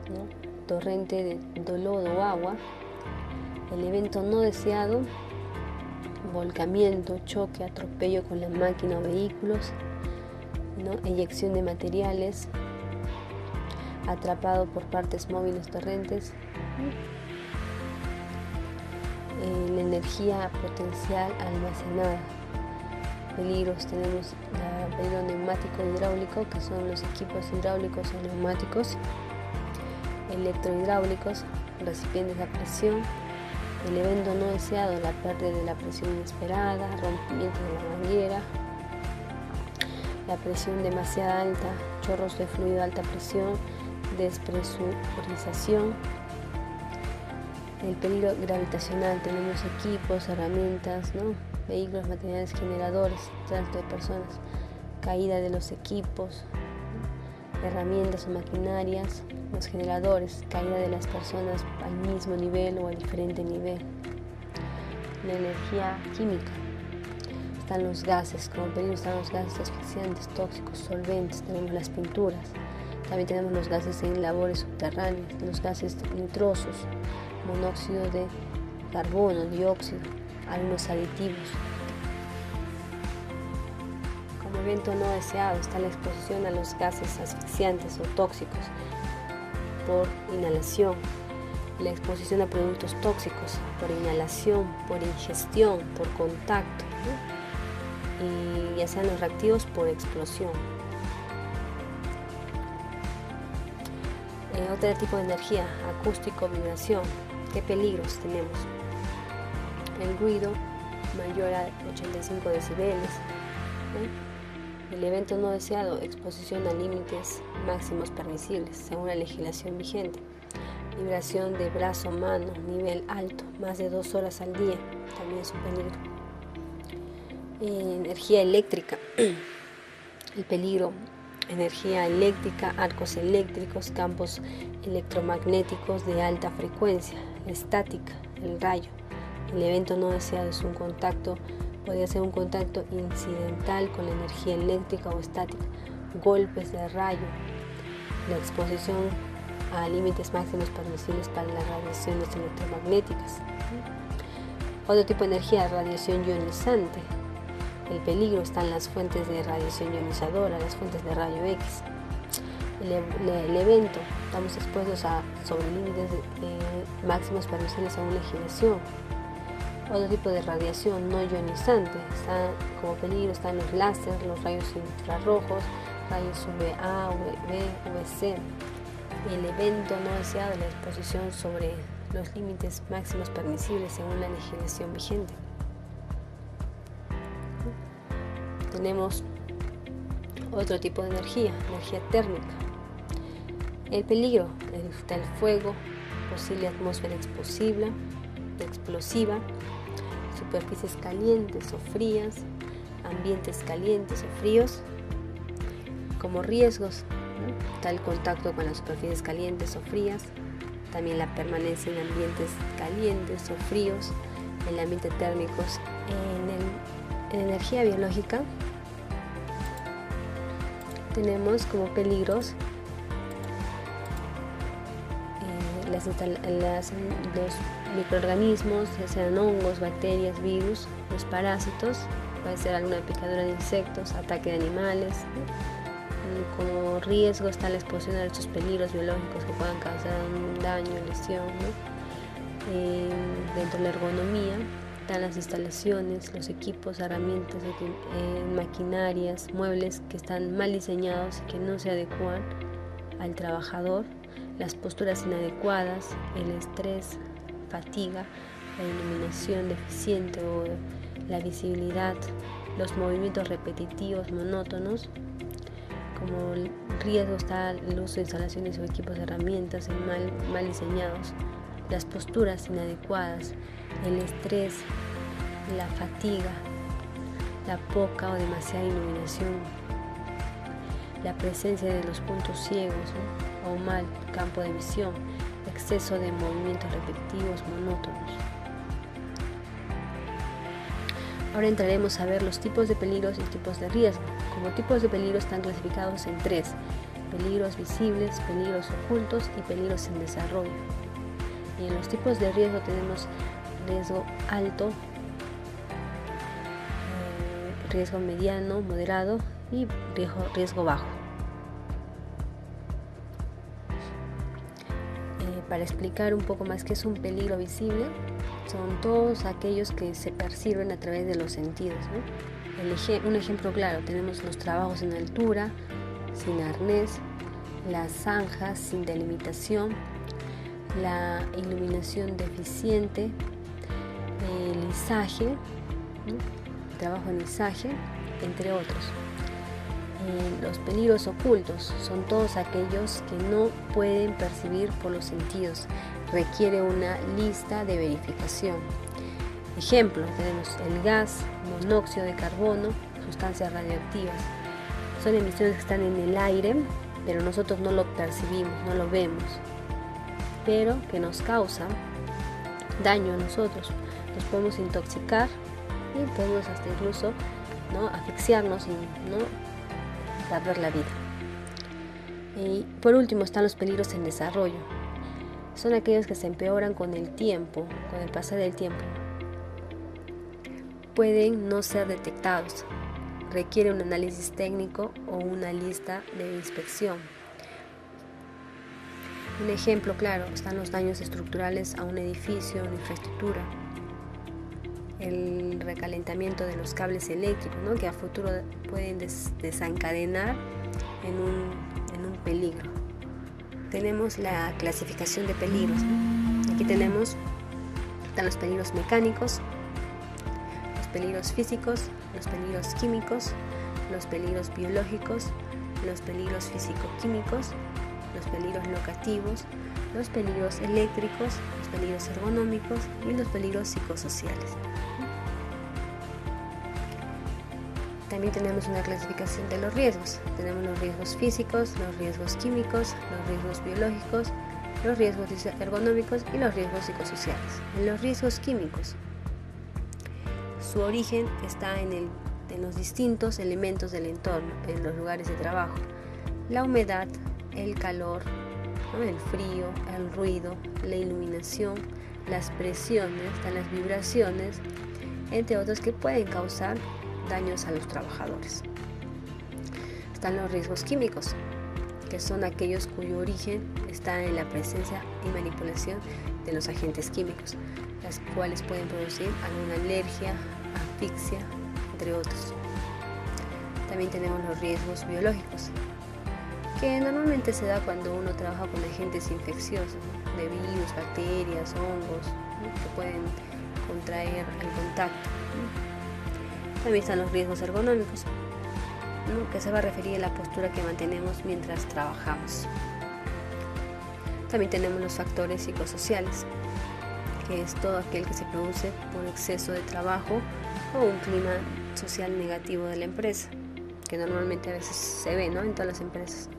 ¿no? Torrente de lodo o agua. El evento no deseado, volcamiento, choque, atropello con la máquina o vehículos, ¿no? Eyección de materiales, atrapado por partes móviles torrentes. La energía potencial almacenada, peligros tenemos el peligro neumático e hidráulico, que son los equipos hidráulicos o neumáticos, electrohidráulicos, recipientes a presión, el evento no deseado, la pérdida de la presión inesperada, rompimiento de la manguera, la presión demasiado alta, chorros de fluido de alta presión, despresurización. El peligro gravitacional, tenemos equipos, herramientas, vehículos, materiales generadores, tránsito de personas, caída de los equipos, herramientas o maquinarias, los generadores, caída de las personas al mismo nivel o a diferente nivel. La energía química, están los gases, como peligro están los gases asfixiantes, tóxicos, solventes, tenemos las pinturas, también tenemos los gases en labores subterráneas, los gases nitrosos, monóxido de carbono, dióxido, algunos aditivos. Como evento no deseado está la exposición a los gases asfixiantes o tóxicos por inhalación, la exposición a productos tóxicos por inhalación, por ingestión, por contacto, y ya sean los reactivos por explosión. Otro tipo de energía, acústico, vibración. ¿Qué peligros tenemos? El ruido mayor a 85 decibeles. El evento no deseado, exposición a límites máximos permisibles según la legislación vigente. Vibración de brazo, mano, nivel alto, más de 2 horas al día, también es un peligro. Energía eléctrica. El peligro, energía eléctrica, arcos eléctricos, campos electromagnéticos de alta frecuencia, la estática, el rayo. El evento no deseado es un contacto, podría ser un contacto incidental con la energía eléctrica o estática, golpes de rayo, la exposición a límites máximos permisibles para las radiaciones electromagnéticas. Otro tipo de energía, radiación ionizante. El peligro están las fuentes de radiación ionizadora, las fuentes de rayo X. El evento, estamos expuestos a sobre límites máximos permisibles según legislación. Otro tipo de radiación no ionizante, como peligro están los láseres, los rayos infrarrojos, rayos UVA, UV, UVC. El evento no deseado, la exposición sobre los límites máximos permisibles según la legislación vigente. Tenemos otro tipo de energía térmica. El peligro está el fuego, posible atmósfera explosiva, superficies calientes o frías, ambientes calientes o fríos. Como riesgos, está el contacto con las superficies calientes o frías, también la permanencia en ambientes calientes o fríos, el ambiente térmicos. En energía biológica tenemos como peligros los microorganismos, ya sean hongos, bacterias, virus, los parásitos, puede ser alguna picadura de insectos, ataque de animales. Como riesgo está la exposición a estos peligros biológicos que puedan causar un daño, lesión. Dentro de la ergonomía están las instalaciones, los equipos, herramientas, maquinarias, muebles que están mal diseñados y que no se adecuan al trabajador, las posturas inadecuadas, el estrés, fatiga, la iluminación deficiente o la visibilidad, los movimientos repetitivos, monótonos. Como riesgo está el uso de instalaciones o equipos de herramientas mal diseñados, las posturas inadecuadas, el estrés, la fatiga, la poca o demasiada iluminación, la presencia de los puntos ciegos o mal campo de visión, exceso de movimientos repetitivos monótonos. Ahora entraremos a ver los tipos de peligros y tipos de riesgo. Como tipos de peligros están clasificados en 3: peligros visibles, peligros ocultos y peligros en desarrollo. Y en los tipos de riesgo tenemos riesgo alto, riesgo mediano, moderado y riesgo bajo. Para explicar un poco más qué es un peligro visible, son todos aquellos que se perciben a través de los sentidos, ¿no? Un ejemplo claro, tenemos los trabajos en altura, sin arnés, las zanjas sin delimitación, la iluminación deficiente, el izaje, ¿no? Trabajo en izaje, entre otros. Los peligros ocultos son todos aquellos que no pueden percibir por los sentidos. Requiere una lista de verificación. Ejemplo, tenemos el gas, monóxido de carbono, sustancias radioactivas. Son emisiones que están en el aire, pero nosotros no lo percibimos, no lo vemos, pero que nos causan daño a nosotros. Nos podemos intoxicar y podemos hasta incluso, ¿no?, asfixiarnos y, ¿no?, perder la vida. Y por último están los peligros en desarrollo. Son aquellos que se empeoran con el tiempo, con el pasar del tiempo. Pueden no ser detectados. Requiere un análisis técnico o una lista de inspección. Un ejemplo claro, están los daños estructurales a un edificio, una infraestructura. El recalentamiento de los cables eléctricos, ¿no?, que a futuro pueden desencadenar en un peligro. Tenemos la clasificación de peligros, ¿no? Aquí están los peligros mecánicos, los peligros físicos, los peligros químicos, los peligros biológicos, los peligros físico-químicos, los peligros locativos, los peligros eléctricos, los peligros ergonómicos y los peligros psicosociales. También tenemos una clasificación de los riesgos. Tenemos los riesgos físicos, los riesgos químicos, los riesgos biológicos, los riesgos ergonómicos y los riesgos psicosociales. En los riesgos químicos, su origen está en los distintos elementos del entorno, en los lugares de trabajo. La humedad, el calor, ¿no?, el frío, el ruido, la iluminación, las presiones, las vibraciones, entre otros que pueden causar daños a los trabajadores. Están los riesgos químicos, que son aquellos cuyo origen está en la presencia y manipulación de los agentes químicos, las cuales pueden producir alguna alergia, asfixia, entre otros. También tenemos los riesgos biológicos, que normalmente se da cuando uno trabaja con agentes infecciosos, ¿no?, de virus, bacterias, hongos, ¿no?, que pueden contraer al contacto, ¿no? También están los riesgos ergonómicos, ¿no?, que se va a referir a la postura que mantenemos mientras trabajamos. También tenemos los factores psicosociales, que es todo aquel que se produce por exceso de trabajo o un clima social negativo de la empresa, que normalmente a veces se ve, ¿no?, en todas las empresas.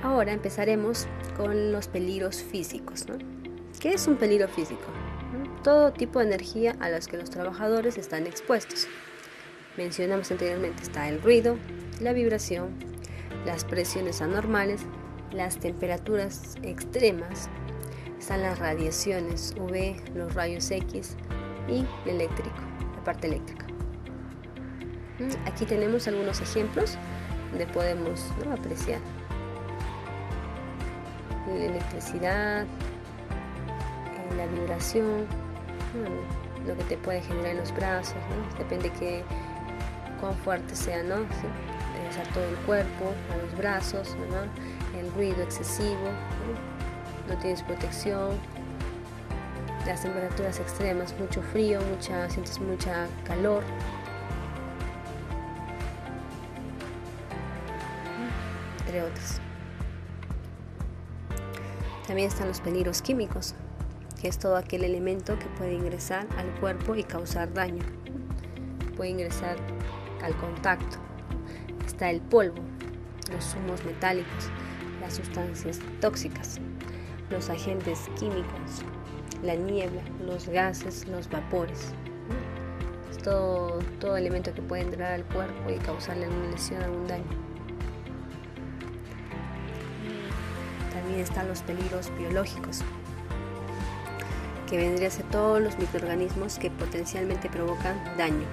Ahora empezaremos con los peligros físicos, ¿no? ¿Qué es un peligro físico? Todo tipo de energía a las que los trabajadores están expuestos. Mencionamos anteriormente, está el ruido, la vibración, las presiones anormales, las temperaturas extremas, están las radiaciones UV, los rayos X y el eléctrico, la parte eléctrica. Aquí tenemos algunos ejemplos donde podemos, ¿no?, apreciar la electricidad, la vibración, lo que te puede generar en los brazos, ¿no? Depende de cuán fuerte sea, ¿no? Si, a todo el cuerpo, a los brazos, ¿no?, el ruido excesivo, ¿no?, tienes protección, las temperaturas extremas, mucho frío, sientes mucha calor, entre otros. También están los peligros químicos, que es todo aquel elemento que puede ingresar al cuerpo y causar daño. Puede ingresar al contacto. Está el polvo, los humos metálicos, las sustancias tóxicas, los agentes químicos, la niebla, los gases, los vapores. Es todo elemento que puede entrar al cuerpo y causarle alguna lesión, algún daño. También están los peligros biológicos, que vendrían a ser todos los microorganismos que potencialmente provocan daño.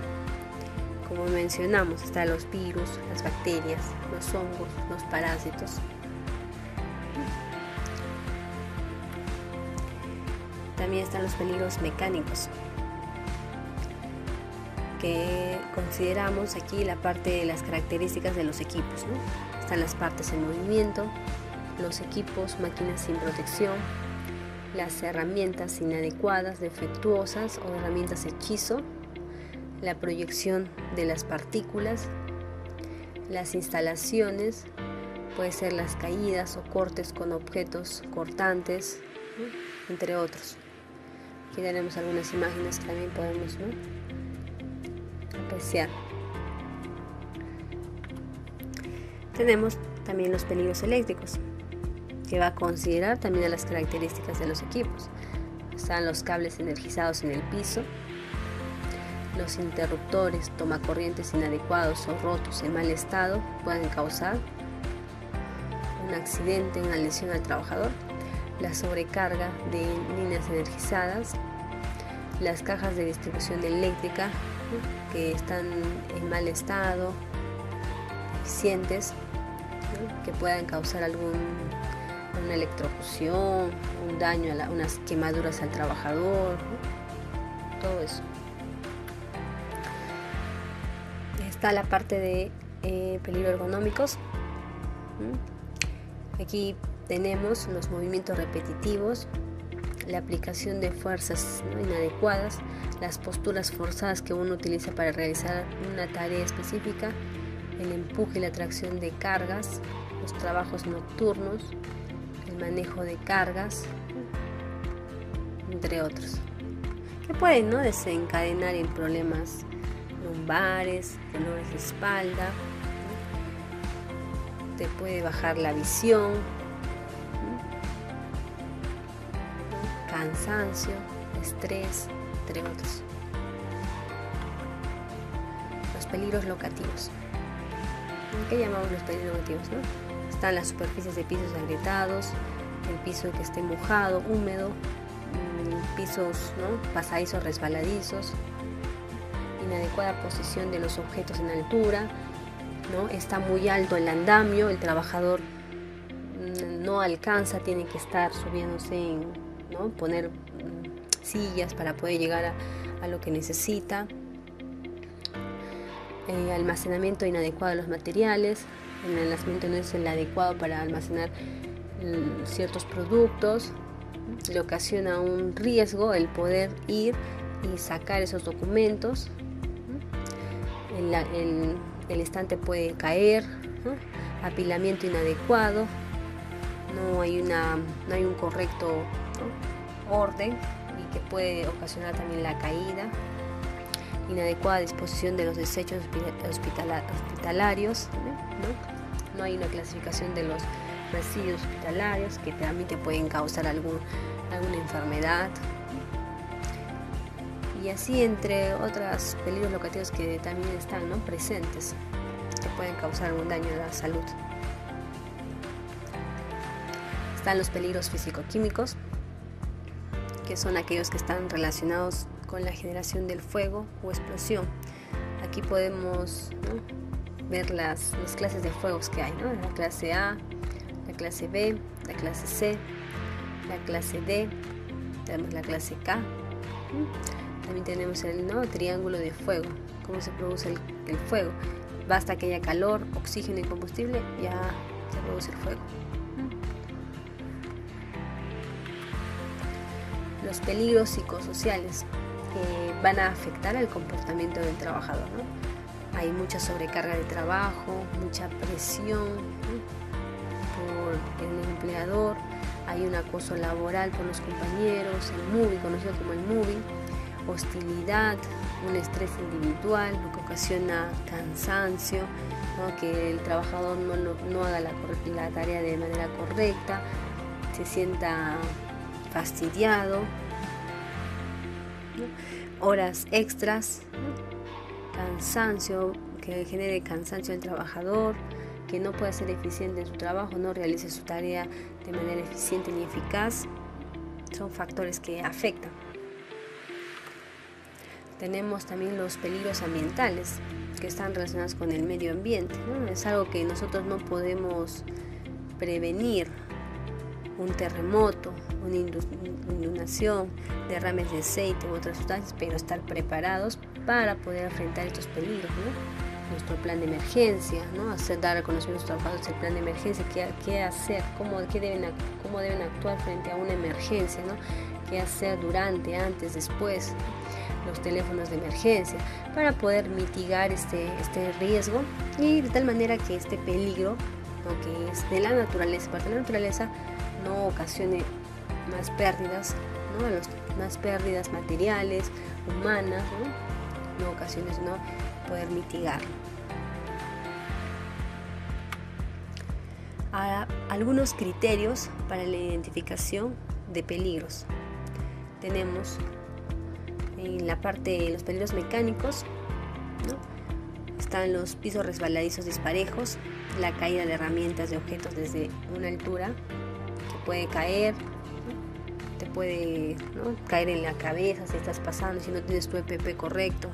Como mencionamos, están los virus, las bacterias, los hongos, los parásitos. También están los peligros mecánicos, que consideramos aquí la parte de las características de los equipos, ¿no? Están las partes en movimiento, los equipos, máquinas sin protección, las herramientas inadecuadas, defectuosas o herramientas hechizo, la proyección de las partículas, las instalaciones, puede ser las caídas o cortes con objetos cortantes, ¿no? Entre otros. Aquí tenemos algunas imágenes que también podemos, ¿no?, apreciar. Tenemos también los peligros eléctricos, que va a considerar también a las características de los equipos. Están los cables energizados en el piso, los interruptores, tomacorrientes inadecuados o rotos en mal estado pueden causar un accidente, una lesión al trabajador, la sobrecarga de líneas energizadas, las cajas de distribución eléctrica que están en mal estado, deficientes, ¿no?, que puedan causar una electrocución, un daño, unas quemaduras al trabajador, ¿no?, todo eso. Está la parte de peligros ergonómicos. Aquí tenemos los movimientos repetitivos, la aplicación de fuerzas, ¿no?, inadecuadas, las posturas forzadas que uno utiliza para realizar una tarea específica, el empuje y la tracción de cargas, los trabajos nocturnos, el manejo de cargas, entre otros, que pueden, ¿no?, desencadenar en problemas lumbares, dolores de espalda, ¿no?, te puede bajar la visión, cansancio, estrés, entre otros. Los peligros locativos. ¿Qué llamamos los peligros locativos, no? Están las superficies de pisos agrietados, el piso que esté mojado, húmedo, pisos, ¿no?, pasadizos, resbaladizos, inadecuada posición de los objetos en altura, ¿no?, está muy alto el andamio, el trabajador no alcanza, tiene que estar subiéndose, ¿no?, poner sillas para poder llegar a lo que necesita. Almacenamiento inadecuado de los materiales, el almacenamiento no es el adecuado para almacenar ciertos productos, le ocasiona un riesgo el poder ir y sacar esos documentos, el estante puede caer, ¿no?, apilamiento inadecuado, no hay un correcto, ¿no?, orden, y que puede ocasionar también la caída, inadecuada disposición de los desechos hospitalarios, ¿no? No hay una clasificación de los residuos hospitalarios que también te pueden causar alguna enfermedad, y así entre otros peligros locativos que también están, ¿no?, presentes, que pueden causar algún daño a la salud. Están los peligros físico-químicos, que son aquellos que están relacionados con la generación del fuego o explosión. Aquí podemos, ¿no?, ver las clases de fuegos que hay, ¿no?, la clase A, la clase B, la clase C, la clase D, tenemos la clase K. También tenemos el, ¿no?, triángulo de fuego, cómo se produce el fuego. Basta que haya calor, oxígeno y combustible, ya se produce el fuego. Los peligros psicosociales que van a afectar el comportamiento del trabajador, ¿no? Hay mucha sobrecarga de trabajo, mucha presión, ¿no?, por el empleador, hay un acoso laboral por los compañeros, el mobbing, conocido como el mobbing, hostilidad, un estrés individual, lo que ocasiona cansancio, ¿no?, que el trabajador no haga la tarea de manera correcta, se sienta fastidiado, ¿no?, horas extras, ¿no?, cansancio, que genere cansancio al trabajador, que no pueda ser eficiente en su trabajo, no realice su tarea de manera eficiente ni eficaz, son factores que afectan. Tenemos también los peligros ambientales que están relacionados con el medio ambiente, ¿no? Es algo que nosotros no podemos prevenir, un terremoto, una inundación, derrames de aceite u otras sustancias, pero estar preparados para poder enfrentar estos peligros, ¿no? Nuestro plan de emergencia, ¿no? Dar a conocer a los trabajadores el plan de emergencia, qué hacer, cómo deben actuar frente a una emergencia, ¿no? Qué hacer durante, antes, después, los teléfonos de emergencia, para poder mitigar este riesgo y de tal manera que este peligro, ¿no? Que es de la naturaleza, parte de la naturaleza, no ocasione más pérdidas, ¿no? Más pérdidas materiales, humanas, ¿no? No ocasiones, ¿no? Poder mitigarlo. Algunos criterios para la identificación de peligros. Tenemos en la parte de los peligros mecánicos, ¿no? Están los pisos resbaladizos disparejos, la caída de herramientas, de objetos desde una altura, que puede caer, ¿no? Te puede, ¿no? caer en la cabeza si estás pasando, si no tienes tu EPP correcto,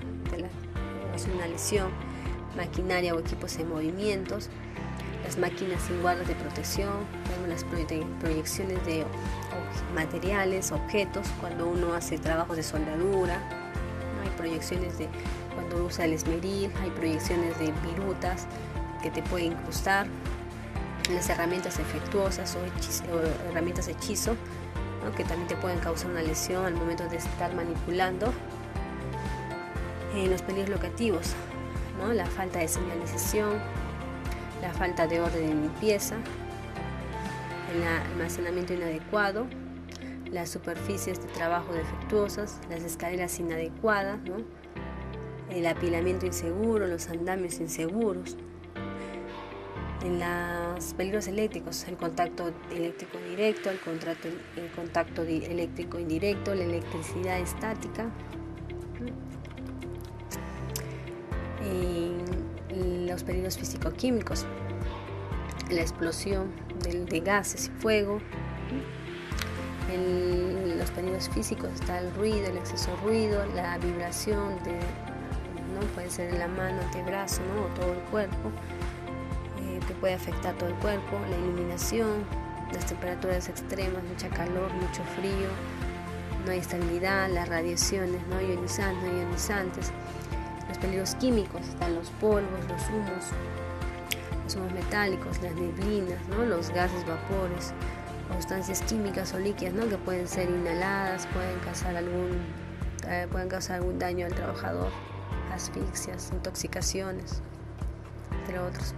es una lesión. Maquinaria o equipos en movimientos, las máquinas sin guardas de protección, las proyecciones de materiales, objetos, cuando uno hace trabajos de soldadura, ¿no? Hay proyecciones de cuando usa el esmeril, hay proyecciones de virutas que te pueden incrustar, las herramientas defectuosas o herramientas hechizo, ¿no? Que también te pueden causar una lesión al momento de estar manipulando. Los peligros locativos, ¿no? La falta de señalización, la falta de orden de limpieza, el almacenamiento inadecuado, las superficies de trabajo defectuosas, las escaleras inadecuadas, ¿no? El apilamiento inseguro, los andamios inseguros. En los peligros eléctricos, el contacto eléctrico directo, el contacto eléctrico indirecto, la electricidad estática. Los peligros físico-químicos, la explosión de gases y fuego. Los peligros físicos está el ruido, el exceso de ruido, la vibración, ¿no? Puede ser en la mano, antebrazo, ¿no? O todo el cuerpo, que puede afectar todo el cuerpo, la iluminación, las temperaturas extremas, mucha calor, mucho frío, no hay estabilidad, las radiaciones, ¿no? ionizantes. Los peligros químicos están los polvos, los humos metálicos, las neblinas, ¿no? Los gases, vapores, sustancias químicas o líquidas, ¿no? Que pueden ser inhaladas, pueden causar algún daño al trabajador, asfixias, intoxicaciones, entre otros.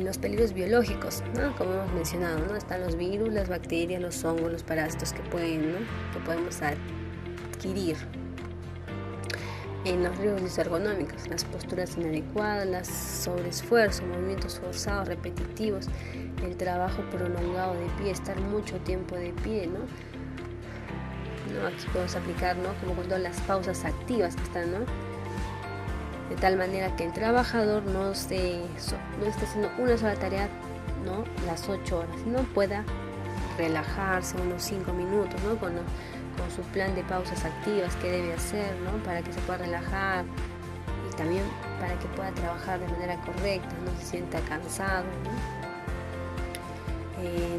Los peligros biológicos, ¿no? Como hemos mencionado, ¿no? Están los virus, las bacterias, los hongos, los parásitos que podemos adquirir. En los riesgos ergonómicos, las posturas inadecuadas, las sobreesfuerzo, movimientos forzados, repetitivos, el trabajo prolongado de pie, estar mucho tiempo de pie, ¿no? Aquí podemos aplicar, ¿no? Como con todas las pausas activas que están, ¿no? De tal manera que el trabajador no esté haciendo una sola tarea, ¿no? Las 8 horas, sino pueda relajarse unos 5 minutos, ¿no? Con su plan de pausas activas que debe hacer, ¿no? Para que se pueda relajar y también para que pueda trabajar de manera correcta, no se sienta cansado, ¿no?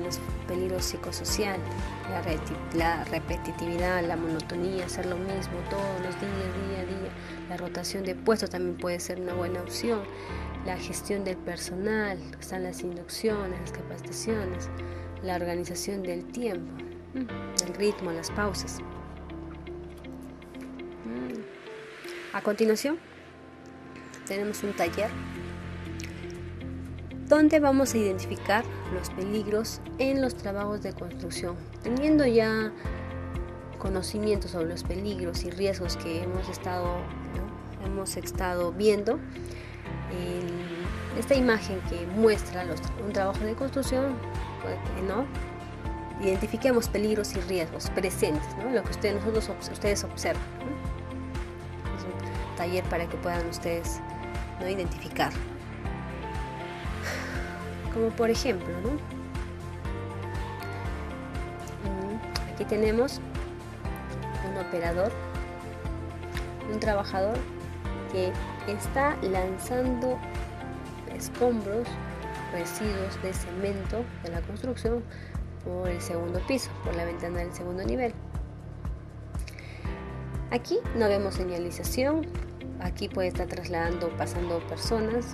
Los peligros psicosociales, la repetitividad, la monotonía, hacer lo mismo todos los días, día a día. La rotación de puestos también puede ser una buena opción. La gestión del personal, están las inducciones, las capacitaciones, la organización del tiempo, el ritmo, las pausas. A continuación, tenemos un taller donde vamos a identificar los peligros en los trabajos de construcción. Teniendo ya conocimiento sobre los peligros y riesgos que hemos estado viendo, esta imagen que muestra un trabajo de construcción, ¿no? Identifiquemos peligros y riesgos presentes, ¿no? Lo que ustedes observan, ¿no? Es un taller para que puedan ustedes, ¿no? Identificar. Como por ejemplo, ¿no? Aquí tenemos un operador, un trabajador que está lanzando escombros, residuos de cemento de la construcción por el segundo piso, por la ventana del segundo nivel. Aquí no vemos señalización, aquí puede estar pasando personas,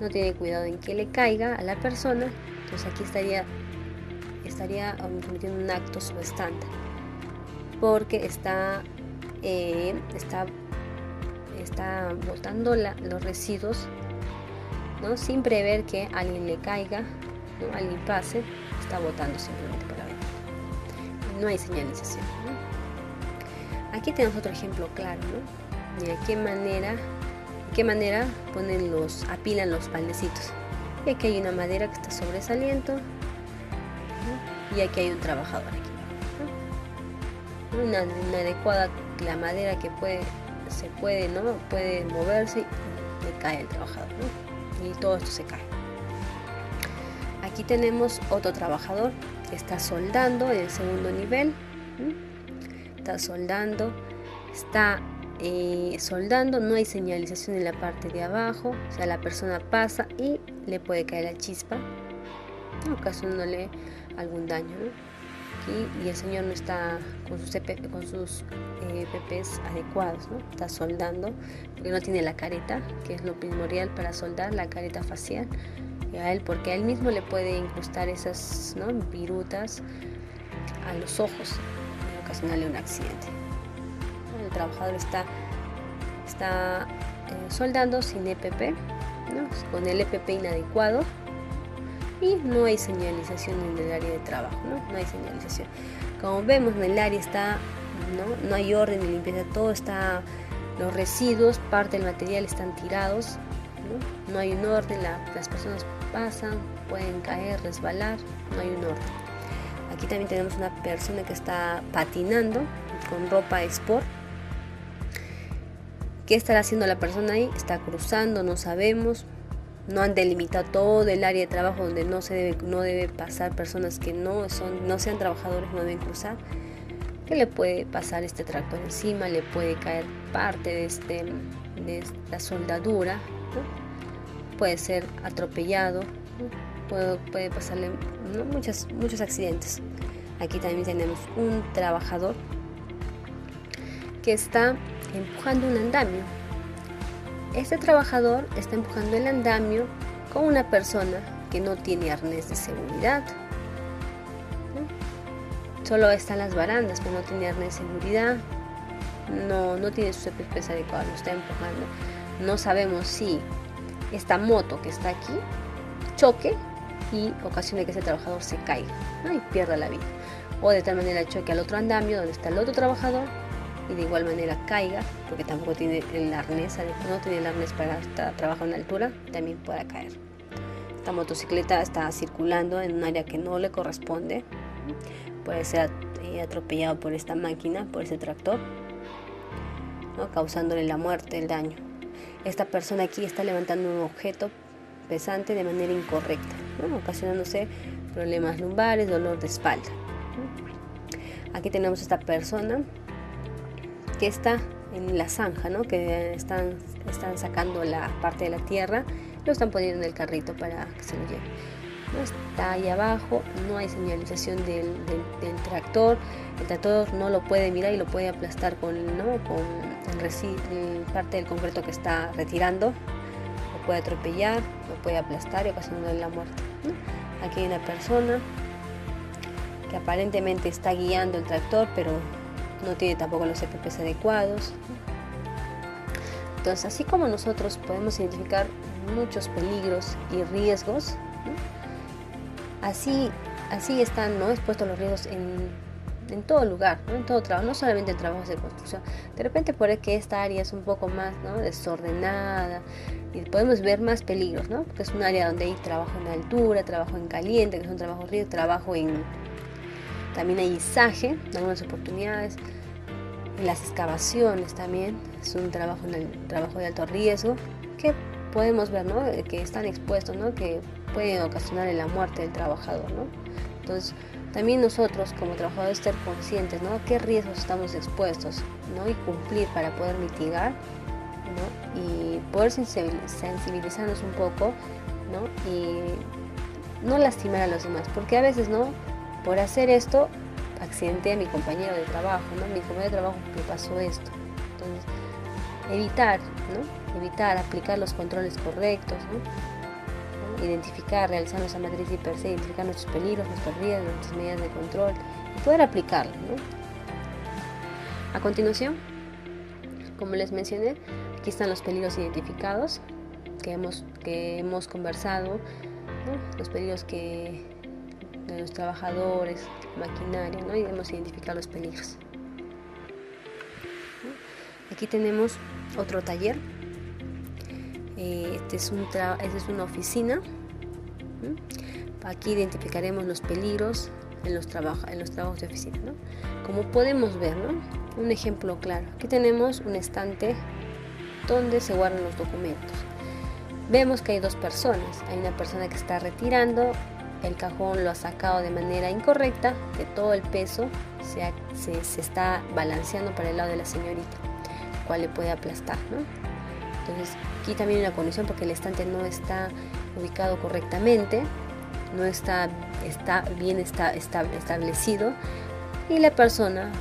no tiene cuidado en que le caiga a la persona, entonces aquí estaría cometiendo un acto subestante, porque está botando los residuos, ¿no? Sin prever que alguien le caiga, ¿no? Alguien pase, está botando simplemente por la ventana. No hay señalización, ¿no? Aquí tenemos otro ejemplo claro, ¿no? De qué manera apilan los baldecitos. Y aquí hay una madera que está sobresaliendo, ¿no? Y aquí hay un trabajador aquí, ¿no? Una adecuada, la madera que puede moverse y le cae el trabajador, ¿no? Y todo esto se cae. Aquí tenemos otro trabajador que está soldando en el segundo nivel, ¿no? Está soldando, no hay señalización en la parte de abajo, o sea, la persona pasa y le puede caer la chispa, ¿no? Ocasionándole algún daño, ¿no? Y el señor no está con sus EPPs adecuados, ¿no? Está soldando porque no tiene la careta, que es lo primordial para soldar, la careta facial, porque a él mismo le puede incrustar esas, ¿no?, virutas a los ojos y ocasionarle un accidente. El trabajador está soldando sin EPP, ¿no? Con el EPP inadecuado. Y no hay señalización en el área de trabajo, ¿no? No hay señalización. Como vemos, en el área no hay orden de limpieza, los residuos, parte del material están tirados, ¿no? No hay un orden, las personas pasan, pueden caer, resbalar, no hay un orden. Aquí también tenemos una persona que está patinando con ropa sport. ¿Qué estará haciendo la persona ahí? Está cruzando, no sabemos. No han delimitado todo el área de trabajo donde no debe pasar personas que no sean trabajadores, no deben cruzar. ¿Qué le puede pasar este tractor encima? Le puede caer parte de esta soldadura, ¿no? Puede ser atropellado, ¿no? Puede pasarle, ¿no?, muchos accidentes. Aquí también tenemos un trabajador que está empujando un andamio. Este trabajador está empujando el andamio con una persona que no tiene arnés de seguridad, ¿no? Solo están las barandas, pero no tiene arnés de seguridad, no tiene sus EPPs adecuados, lo está empujando. No sabemos si esta moto que está aquí choque y ocasione que ese trabajador se caiga, ¿no?, y pierda la vida, o de tal manera choque al otro andamio donde está el otro trabajador y de igual manera caiga, porque tampoco tiene el arnés, no tiene el arnés para trabajar en altura, también pueda caer. Esta motocicleta está circulando en un área que no le corresponde, puede ser atropellado por esta máquina, por ese tractor, ¿no?, causándole la muerte, el daño. Esta persona aquí está levantando un objeto pesante de manera incorrecta, ¿no?, ocasionándose problemas lumbares, dolor de espalda, ¿no? Aquí tenemos esta persona que está en la zanja, ¿no?, que están sacando la parte de la tierra, lo están poniendo en el carrito para que se lo lleve, ¿no? Está ahí abajo, no hay señalización del tractor, el tractor no lo puede mirar y lo puede aplastar con parte del concreto que está retirando, lo puede atropellar, lo puede aplastar y ocasionarle la muerte, ¿no? Aquí hay una persona que aparentemente está guiando el tractor, pero no tiene tampoco los EPPs adecuados. Entonces, así como nosotros podemos identificar muchos peligros y riesgos, ¿no?, así están, ¿no?, expuestos los riesgos en todo lugar, ¿no?, en todo trabajo, no solamente en trabajos de construcción. De repente puede que esta área es un poco más, ¿no?, desordenada y podemos ver más peligros, ¿no?, porque es un área donde hay trabajo en altura, trabajo en caliente, que son trabajos riesgos, también hay izaje en algunas oportunidades. En las excavaciones también es un trabajo de alto riesgo que podemos ver, ¿no?, que están expuestos, ¿no?, que pueden ocasionar la muerte del trabajador, ¿no? Entonces, también nosotros como trabajadores ser conscientes, ¿no?, a qué riesgos estamos expuestos, ¿no?, y cumplir para poder mitigar, ¿no?, y poder sensibilizarnos un poco, ¿no?, y no lastimar a los demás, porque a veces, ¿no?, por hacer esto accidenté a mi compañero de trabajo, ¿no? Mi compañero de trabajo le pasó esto. Entonces, evitar, ¿no? Evitar aplicar los controles correctos, ¿no? Identificar, realizando esa matriz de per se, identificar nuestros peligros, nuestros riesgos, nuestras medidas de control y poder aplicarlo, ¿no? A continuación, como les mencioné, aquí están los peligros identificados que hemos conversado, ¿no? Los peligros de los trabajadores, maquinaria, ¿no? Y debemos identificar los peligros. Aquí tenemos otro taller. Esta es una oficina. Aquí identificaremos los peligros en los trabajos de oficina, ¿no? Como podemos ver, ¿no? Un ejemplo claro. Aquí tenemos un estante donde se guardan los documentos. Vemos que hay dos personas. Hay una persona que está retirando. El cajón lo ha sacado de manera incorrecta, que todo el peso se está balanceando para el lado de la señorita, cual le puede aplastar, ¿no? Entonces aquí también hay una condición porque el estante no está ubicado correctamente, no está bien establecido, y la persona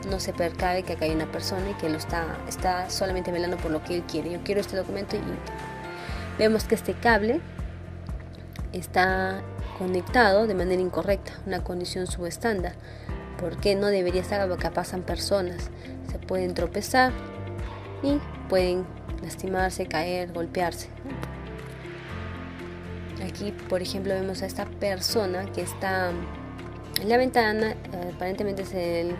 no se percabe que acá hay una persona y que lo está solamente velando por lo que él quiere. Yo quiero este documento y vemos que este cable está conectado de manera incorrecta, una condición subestándar, porque no debería estar, porque pasan personas, se pueden tropezar y pueden lastimarse, caer, golpearse. Aquí, por ejemplo, vemos a esta persona que está en la ventana, aparentemente es el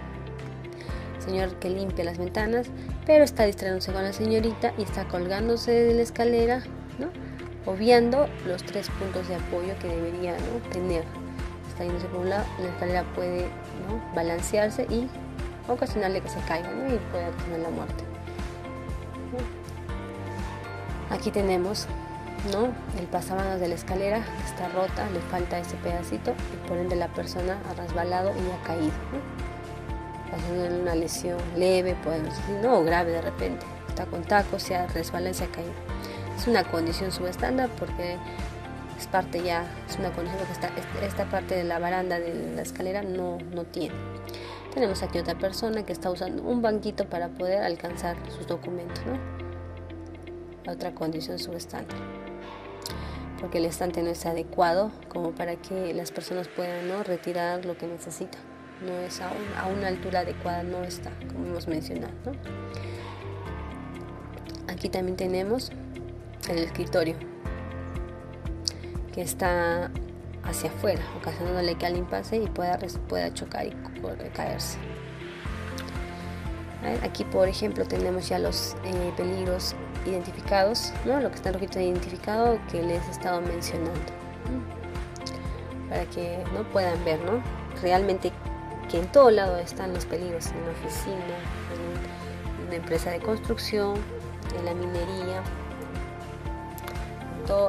señor que limpia las ventanas, pero está distrayéndose con la señorita y está colgándose de la escalera, ¿no? Obviando los 3 puntos de apoyo que debería, ¿no? Tener. Está yéndose por un lado, la escalera puede, ¿no? Balancearse y ocasionarle que se caiga, ¿no? Y puede ocasionar la muerte, ¿no? Aquí tenemos, ¿no? El pasamanos de la escalera que está rota, le falta ese pedacito y por ende la persona ha resbalado y ha caído, ¿no? Haciendo una lesión leve, podemos decir, no, o grave de repente. Está con tacos, se ha resbalado y se ha caído. Es una condición subestándar porque es una condición porque esta parte de la baranda de la escalera no tiene. Tenemos aquí otra persona que está usando un banquito para poder alcanzar sus documentos, ¿no? Otra condición subestándar, porque el estante no es adecuado como para que las personas puedan, ¿no? Retirar lo que necesitan. No es a una altura adecuada, no está, como hemos mencionado, ¿no? Aquí también tenemos el escritorio que está hacia afuera, ocasionándole que alguien pase y pueda chocar y caerse. Aquí, por ejemplo, tenemos ya los peligros identificados, ¿no? Lo que está en rojito identificado que les he estado mencionando, ¿no? Para que no puedan ver, ¿no? Realmente que en todo lado están los peligros, en la oficina, en una empresa de construcción, en la minería.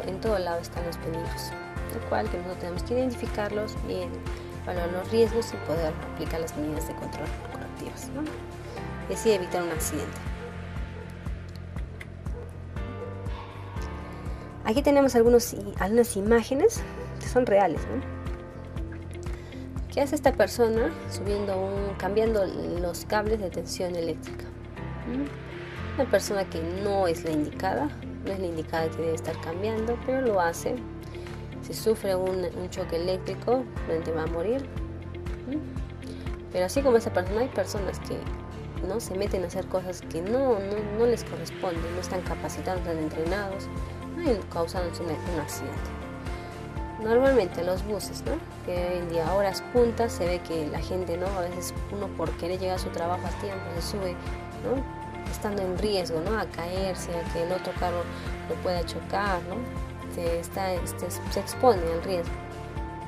En todo lado están los peligros, lo cual que nosotros tenemos que identificarlos bien, valorar los riesgos y poder aplicar las medidas de control correctivas, ¿no? Y así evitar un accidente. Aquí tenemos algunas imágenes que son reales, ¿no? ¿Qué hace esta persona? Cambiando los cables de tensión eléctrica. Una persona que no es la indicada que debe estar cambiando, pero lo hace. Si sufre un choque eléctrico, realmente va a morir. Pero así como esa persona, hay personas que no se meten a hacer cosas que no les corresponden, no están capacitados, no están entrenados, y causándose un accidente. Normalmente los buses, ¿no? Que hoy en día a horas puntas se ve que la gente, ¿no? A veces uno por querer llegar a su trabajo a tiempo se sube, ¿no? Estando en riesgo, ¿no? A caerse, a que el otro carro lo pueda chocar, ¿no? Se expone al riesgo,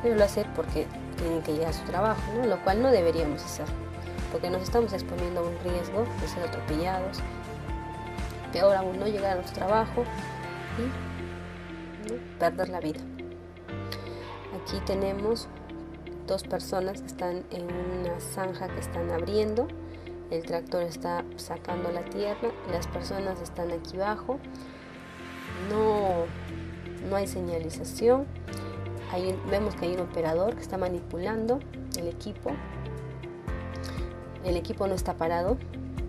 pero lo hace porque tienen que llegar a su trabajo, ¿no? Lo cual no deberíamos hacer, porque nos estamos exponiendo a un riesgo de ser atropellados, peor aún, no llegar a nuestro trabajo y, ¿no? Perder la vida. Aquí tenemos dos personas que están en una zanja que están abriendo. El tractor está sacando la tierra, las personas están aquí abajo, no hay señalización. Vemos que hay un operador que está manipulando el equipo. El equipo no está parado,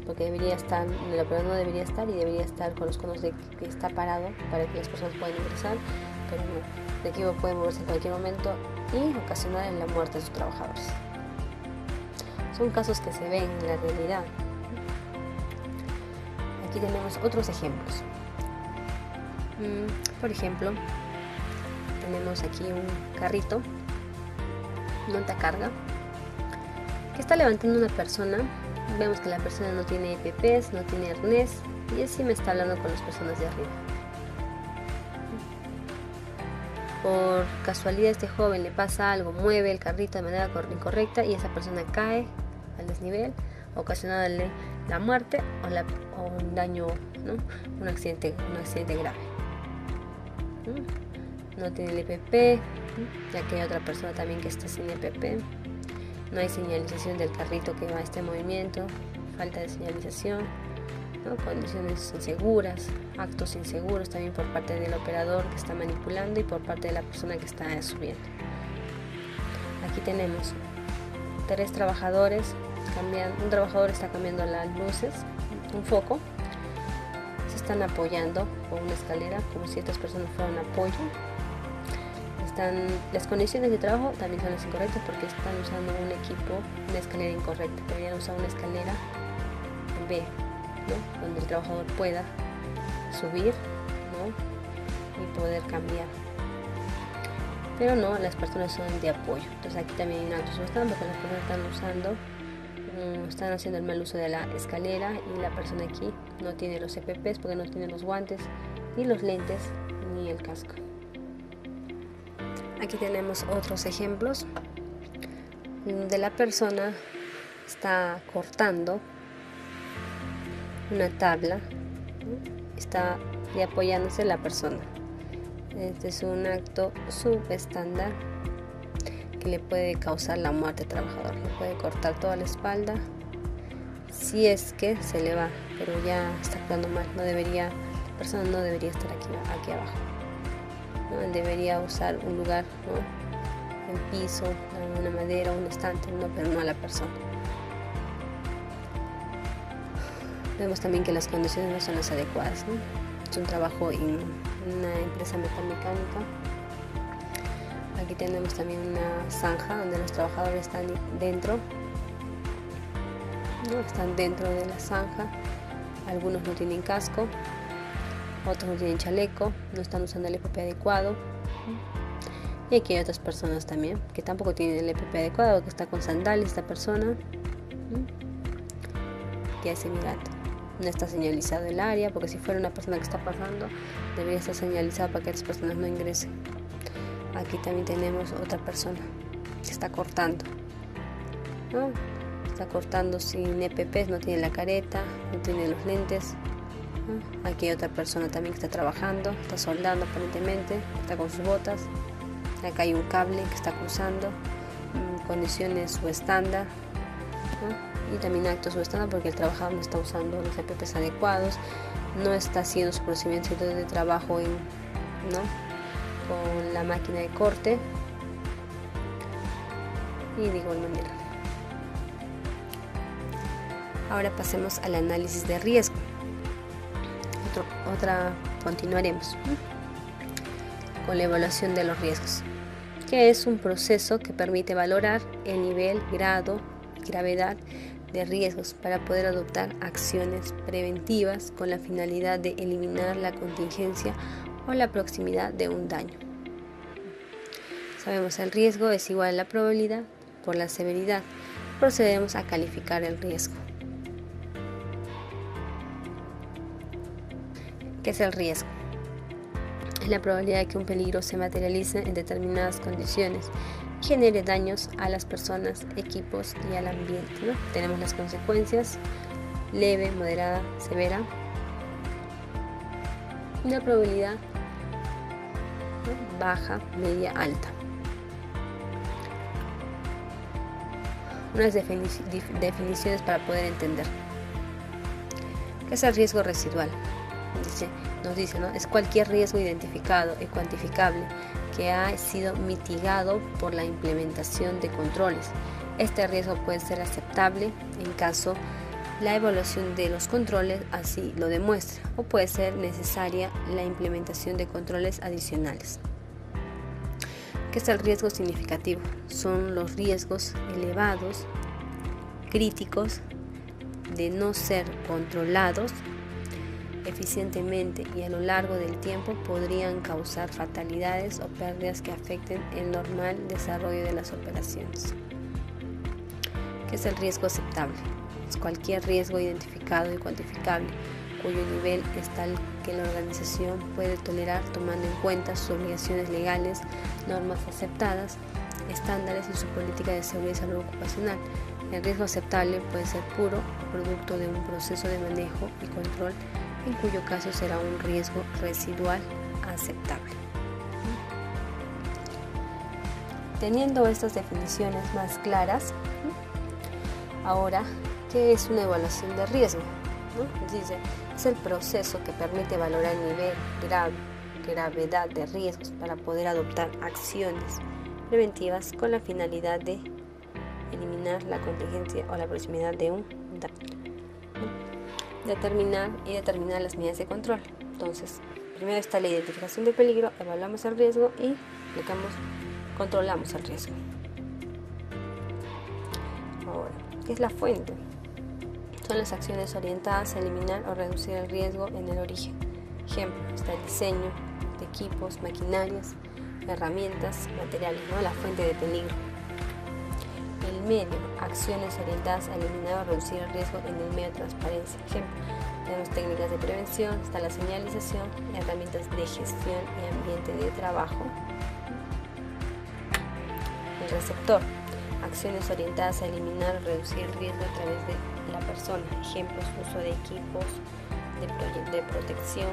porque debería estar, el operador no debería estar y debería estar con los conos de que está parado para que las personas puedan ingresar, pero no, el equipo puede moverse en cualquier momento y ocasionar la muerte de sus trabajadores. Son casos que se ven en la realidad. Aquí tenemos otros ejemplos. Por ejemplo, tenemos aquí un carrito, montacarga, que está levantando una persona. Vemos que la persona no tiene EPPs, no tiene arnés y así me está hablando con las personas de arriba. Por casualidad este joven le pasa algo, mueve el carrito de manera incorrecta y esa persona cae al desnivel, ocasionándole la muerte o un daño, ¿no? un accidente grave. No tiene el EPP, ya que hay otra persona también que está sin EPP. No hay señalización del carrito que va a este movimiento, falta de señalización, ¿no? Condiciones inseguras, actos inseguros también por parte del operador que está manipulando y por parte de la persona que está subiendo. Aquí tenemos 3 trabajadores, un trabajador está cambiando las luces, un foco, se están apoyando con una escalera como si estas personas fueran apoyo. Las condiciones de trabajo también son las incorrectas porque están usando una escalera incorrecta. Deberían usar una escalera B, ¿no? Donde el trabajador pueda subir, ¿no? y poder cambiar. Pero no, las personas son de apoyo. Entonces aquí también hay un acto subestando porque las personas están haciendo el mal uso de la escalera y la persona aquí no tiene los EPPs porque no tiene los guantes, ni los lentes, ni el casco. Aquí tenemos otros ejemplos de la persona está cortando una tabla, está apoyándose la persona. Este es un acto subestándar que le puede causar la muerte al trabajador, le puede cortar toda la espalda si es que se le va, pero ya está actuando mal, la persona no debería estar aquí abajo. ¿No? Él debería usar un lugar, ¿no? en piso, una madera, un estante, ¿no? pero no a la persona. Vemos también que las condiciones no son las adecuadas, ¿no? Es un trabajo en una empresa metalmecánica. Aquí tenemos también una zanja donde los trabajadores están dentro, ¿no? Están dentro de la zanja. Algunos no tienen casco, otros no tienen chaleco, no están usando el EPP adecuado. Y aquí hay otras personas también que tampoco tienen el EPP adecuado, que está con sandalias esta persona. Que hace mirando. No está señalizado el área, porque si fuera una persona que está pasando, debería estar señalizado para que las personas no ingresen. Aquí también tenemos otra persona que está cortando, ¿no? Está cortando sin EPPs, no tiene la careta, no tiene los lentes. Aquí hay otra persona también que está trabajando, está soldando aparentemente, está con sus botas. Acá hay un cable que está cruzando, condiciones subestándar, ¿no? Y también actos subestándar porque el trabajador no está usando los EPPs adecuados, no está haciendo su procedimiento de trabajo ¿no? con la máquina de corte y de igual manera. Ahora pasemos al análisis de riesgo. Continuaremos con la evaluación de los riesgos, que es un proceso que permite valorar el nivel, grado y gravedad de riesgos para poder adoptar acciones preventivas con la finalidad de eliminar la contingencia o la proximidad de un daño. Sabemos el riesgo es igual a la probabilidad por la severidad. Procedemos a calificar el riesgo. ¿Qué es el riesgo? Es la probabilidad de que un peligro se materialice en determinadas condiciones y genere daños a las personas, equipos y al ambiente, ¿no? Tenemos las consecuencias: leve, moderada, severa. Una probabilidad, ¿no? baja, media, alta. Unas definiciones para poder entender. ¿Qué es el riesgo residual? Nos dice, ¿no? Es cualquier riesgo identificado y cuantificable que ha sido mitigado por la implementación de controles. Este riesgo puede ser aceptable en caso la evaluación de los controles así lo demuestre, o puede ser necesaria la implementación de controles adicionales. ¿Qué es el riesgo significativo? Son los riesgos elevados, críticos, de no ser controlados eficientemente y a lo largo del tiempo podrían causar fatalidades o pérdidas que afecten el normal desarrollo de las operaciones. ¿Qué es el riesgo aceptable? Es cualquier riesgo identificado y cuantificable cuyo nivel es tal que la organización puede tolerar tomando en cuenta sus obligaciones legales, normas aceptadas, estándares y su política de seguridad y salud ocupacional. El riesgo aceptable puede ser puro o producto de un proceso de manejo y control, en cuyo caso será un riesgo residual aceptable. Teniendo estas definiciones más claras, ahora, ¿qué es una evaluación de riesgo? Dice, es el proceso que permite valorar el nivel, gravedad de riesgos para poder adoptar acciones preventivas con la finalidad de eliminar la contingencia o la proximidad de un daño. Determinar las medidas de control. Entonces, primero está la identificación del peligro, evaluamos el riesgo y controlamos el riesgo. Ahora, ¿qué es la fuente? Son las acciones orientadas a eliminar o reducir el riesgo en el origen. Ejemplo, está el diseño de equipos, maquinarias, herramientas, materiales, la fuente de peligro. El medio, acciones orientadas a eliminar o reducir el riesgo en el medio de transparencia. Ejemplo, tenemos técnicas de prevención, está la señalización, herramientas de gestión y ambiente de trabajo. El receptor, acciones orientadas a eliminar o reducir el riesgo a través de la persona. Ejemplos, uso de equipos de protección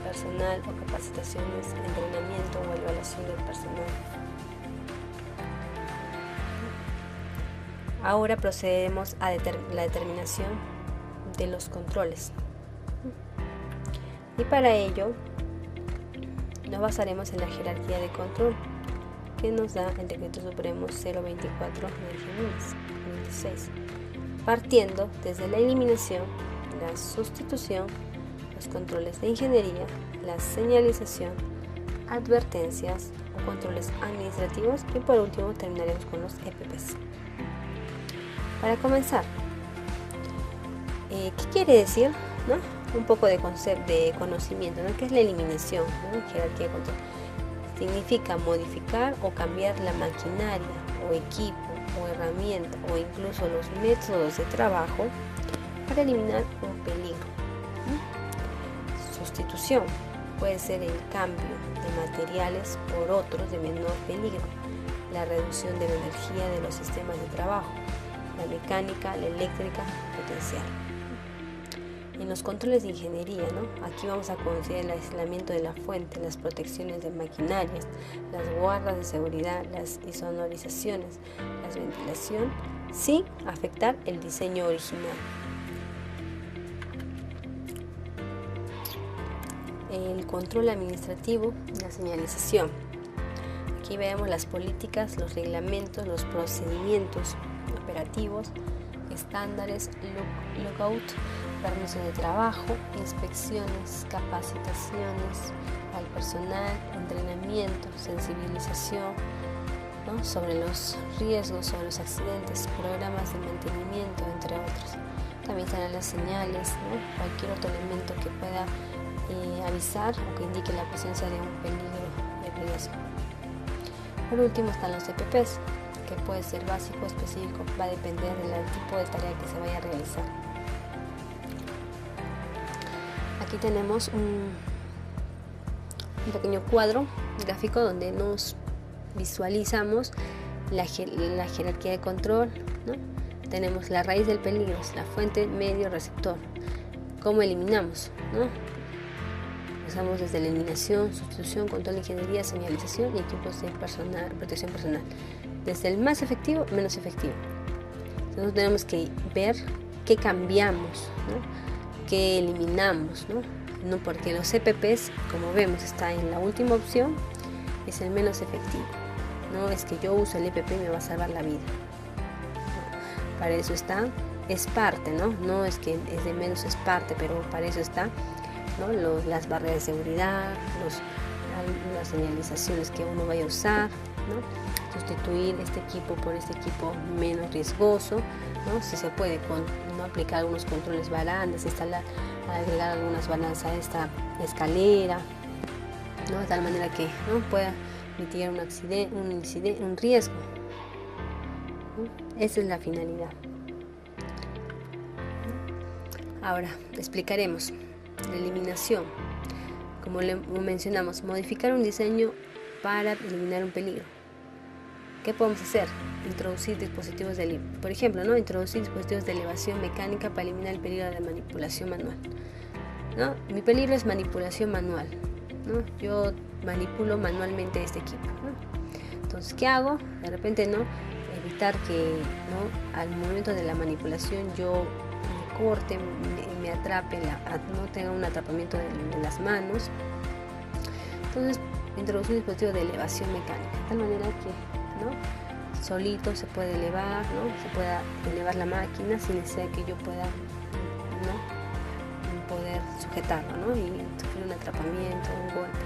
personal o capacitaciones, entrenamiento o evaluación del personal. Ahora procedemos a la determinación de los controles. Y para ello nos basaremos en la jerarquía de control que nos da el Decreto Supremo 024 del 2016, partiendo desde la eliminación, la sustitución, los controles de ingeniería, la señalización, advertencias o controles administrativos y por último terminaremos con los EPPs. Para comenzar, ¿qué quiere decir? Un poco de conocimiento, ¿Qué es la eliminación? Jerarquía de control. Significa modificar o cambiar la maquinaria o equipo o herramienta o incluso los métodos de trabajo para eliminar un peligro. Sustitución puede ser el cambio de materiales por otros de menor peligro, la reducción de la energía de los sistemas de trabajo, la mecánica, la eléctrica, potencial. En los controles de ingeniería, aquí vamos a considerar el aislamiento de la fuente, las protecciones de maquinarias, las guardas de seguridad, las insonorizaciones, la ventilación, sin afectar el diseño original. El control administrativo, la señalización. Aquí vemos las políticas, los reglamentos, los procedimientos operativos, estándares, lockout, permisos de trabajo, inspecciones, capacitaciones al personal, entrenamiento, sensibilización sobre los riesgos, sobre los accidentes, programas de mantenimiento, entre otros. También estarán las señales, cualquier otro elemento que pueda avisar o que indique la presencia de un peligro de riesgo. Por último están los EPPs, que puede ser básico o específico, va a depender del tipo de tarea que se vaya a realizar. Aquí tenemos un pequeño cuadro gráfico donde nos visualizamos la jerarquía de control, Tenemos la raíz del peligro, la fuente, medio, receptor. ¿Cómo eliminamos? Empezamos desde la eliminación, sustitución, control de ingeniería, señalización y equipos de protección personal. Desde el más efectivo, menos efectivo. Entonces tenemos que ver qué cambiamos, qué eliminamos, porque los EPPs, como vemos, está en la última opción es el menos efectivo. No es que yo uso el EPP y me va a salvar la vida. No, para eso está, es parte, no es que es de menos, es parte, pero para eso está, ¿no? Las barreras de seguridad, las señalizaciones que uno vaya a usar, ¿no? Sustituir este equipo por este equipo menos riesgoso, ¿no? Si se puede, no aplicar algunos controles barandas, agregar algunas balanzas a esta escalera, ¿no? De tal manera que no pueda mitigar un accidente, un riesgo, ¿no? Esa es la finalidad. Ahora explicaremos la eliminación. Como mencionamos, modificar un diseño para eliminar un peligro. ¿Qué podemos hacer? Introducir dispositivos por ejemplo, ¿no? Introducir dispositivos de elevación mecánica para eliminar el peligro de manipulación manual, ¿no? Mi peligro es manipulación manual, ¿no? Yo manipulo manualmente este equipo, ¿no? Entonces, ¿qué hago? De repente, ¿no? Evitar que, ¿no? Al momento de la manipulación yo me corte, me atrape, no tenga un atrapamiento de las manos. Entonces, introducir un dispositivo de elevación mecánica, de tal manera que, ¿no? Solito se puede elevar, ¿no? Se pueda elevar la máquina sin necesidad que yo pueda, ¿no? Poder sujetarlo, ¿no? Y sufrir un atrapamiento, un golpe.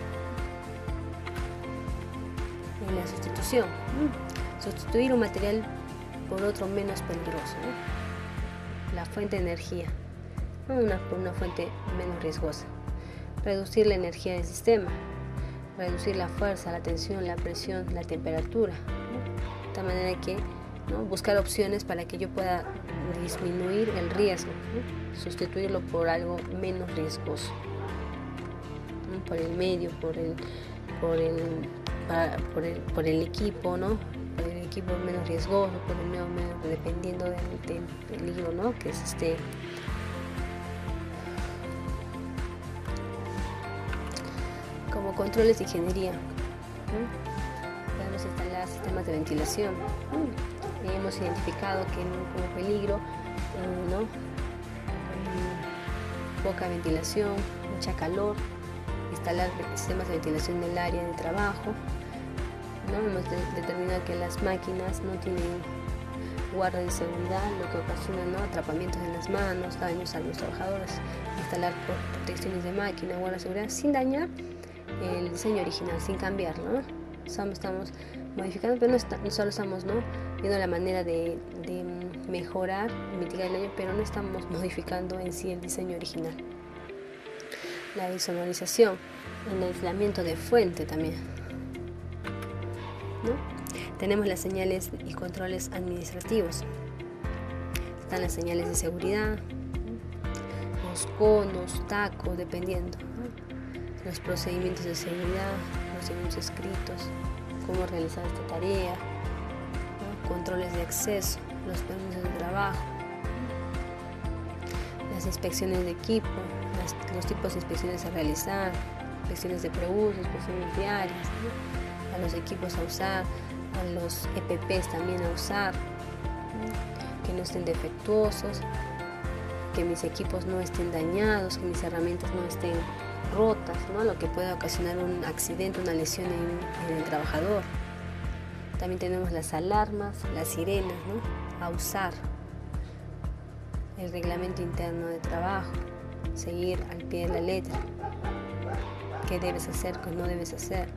En la sustitución, sustituir un material por otro menos peligroso, ¿no? La fuente de energía, ¿no? Por una fuente menos riesgosa. Reducir la energía del sistema, reducir la fuerza, la tensión, la presión, la temperatura, ¿no? De tal manera que, ¿no? Buscar opciones para que yo pueda disminuir el riesgo, ¿no? Sustituirlo por algo menos riesgoso, ¿no? Por el medio, por el equipo, ¿no? Por el equipo menos riesgoso, por el medio, dependiendo del peligro, ¿no? Que es como controles de ingeniería, ¿no? Podemos instalar sistemas de ventilación, ¿no? Y hemos identificado que como peligro, ¿no? Poca ventilación, mucha calor, instalar sistemas de ventilación en el área de trabajo, ¿no? Hemos determinado que las máquinas no tienen guarda de seguridad, lo que ocasiona, ¿no? Atrapamientos en las manos, daños a los trabajadores. Instalar protecciones de máquina, guarda de seguridad sin dañar el diseño original, sin cambiarlo, ¿no? Estamos modificando, pero no solo estamos, ¿no? viendo la manera de mejorar y mitigar el daño, pero no estamos modificando en sí el diseño original. La insonorización, el aislamiento de fuente también, ¿no? Tenemos las señales y controles administrativos. Están las señales de seguridad, ¿no? Los conos, tacos, dependiendo, ¿no? Los procedimientos de seguridad, procedimientos escritos, cómo realizar esta tarea, ¿no? Controles de acceso, los permisos de trabajo, las inspecciones de equipo, los tipos de inspecciones a realizar, inspecciones de preuso, inspecciones diarias, ¿no? A los equipos a usar, a los EPPs también a usar, ¿no? Que no estén defectuosos, que mis equipos no estén dañados, que mis herramientas no estén rotas, ¿no? Lo que puede ocasionar un accidente, una lesión en el trabajador. También tenemos las alarmas, las sirenas, ¿no? A usar. El reglamento interno de trabajo, seguir al pie de la letra, qué debes hacer, qué no debes hacer.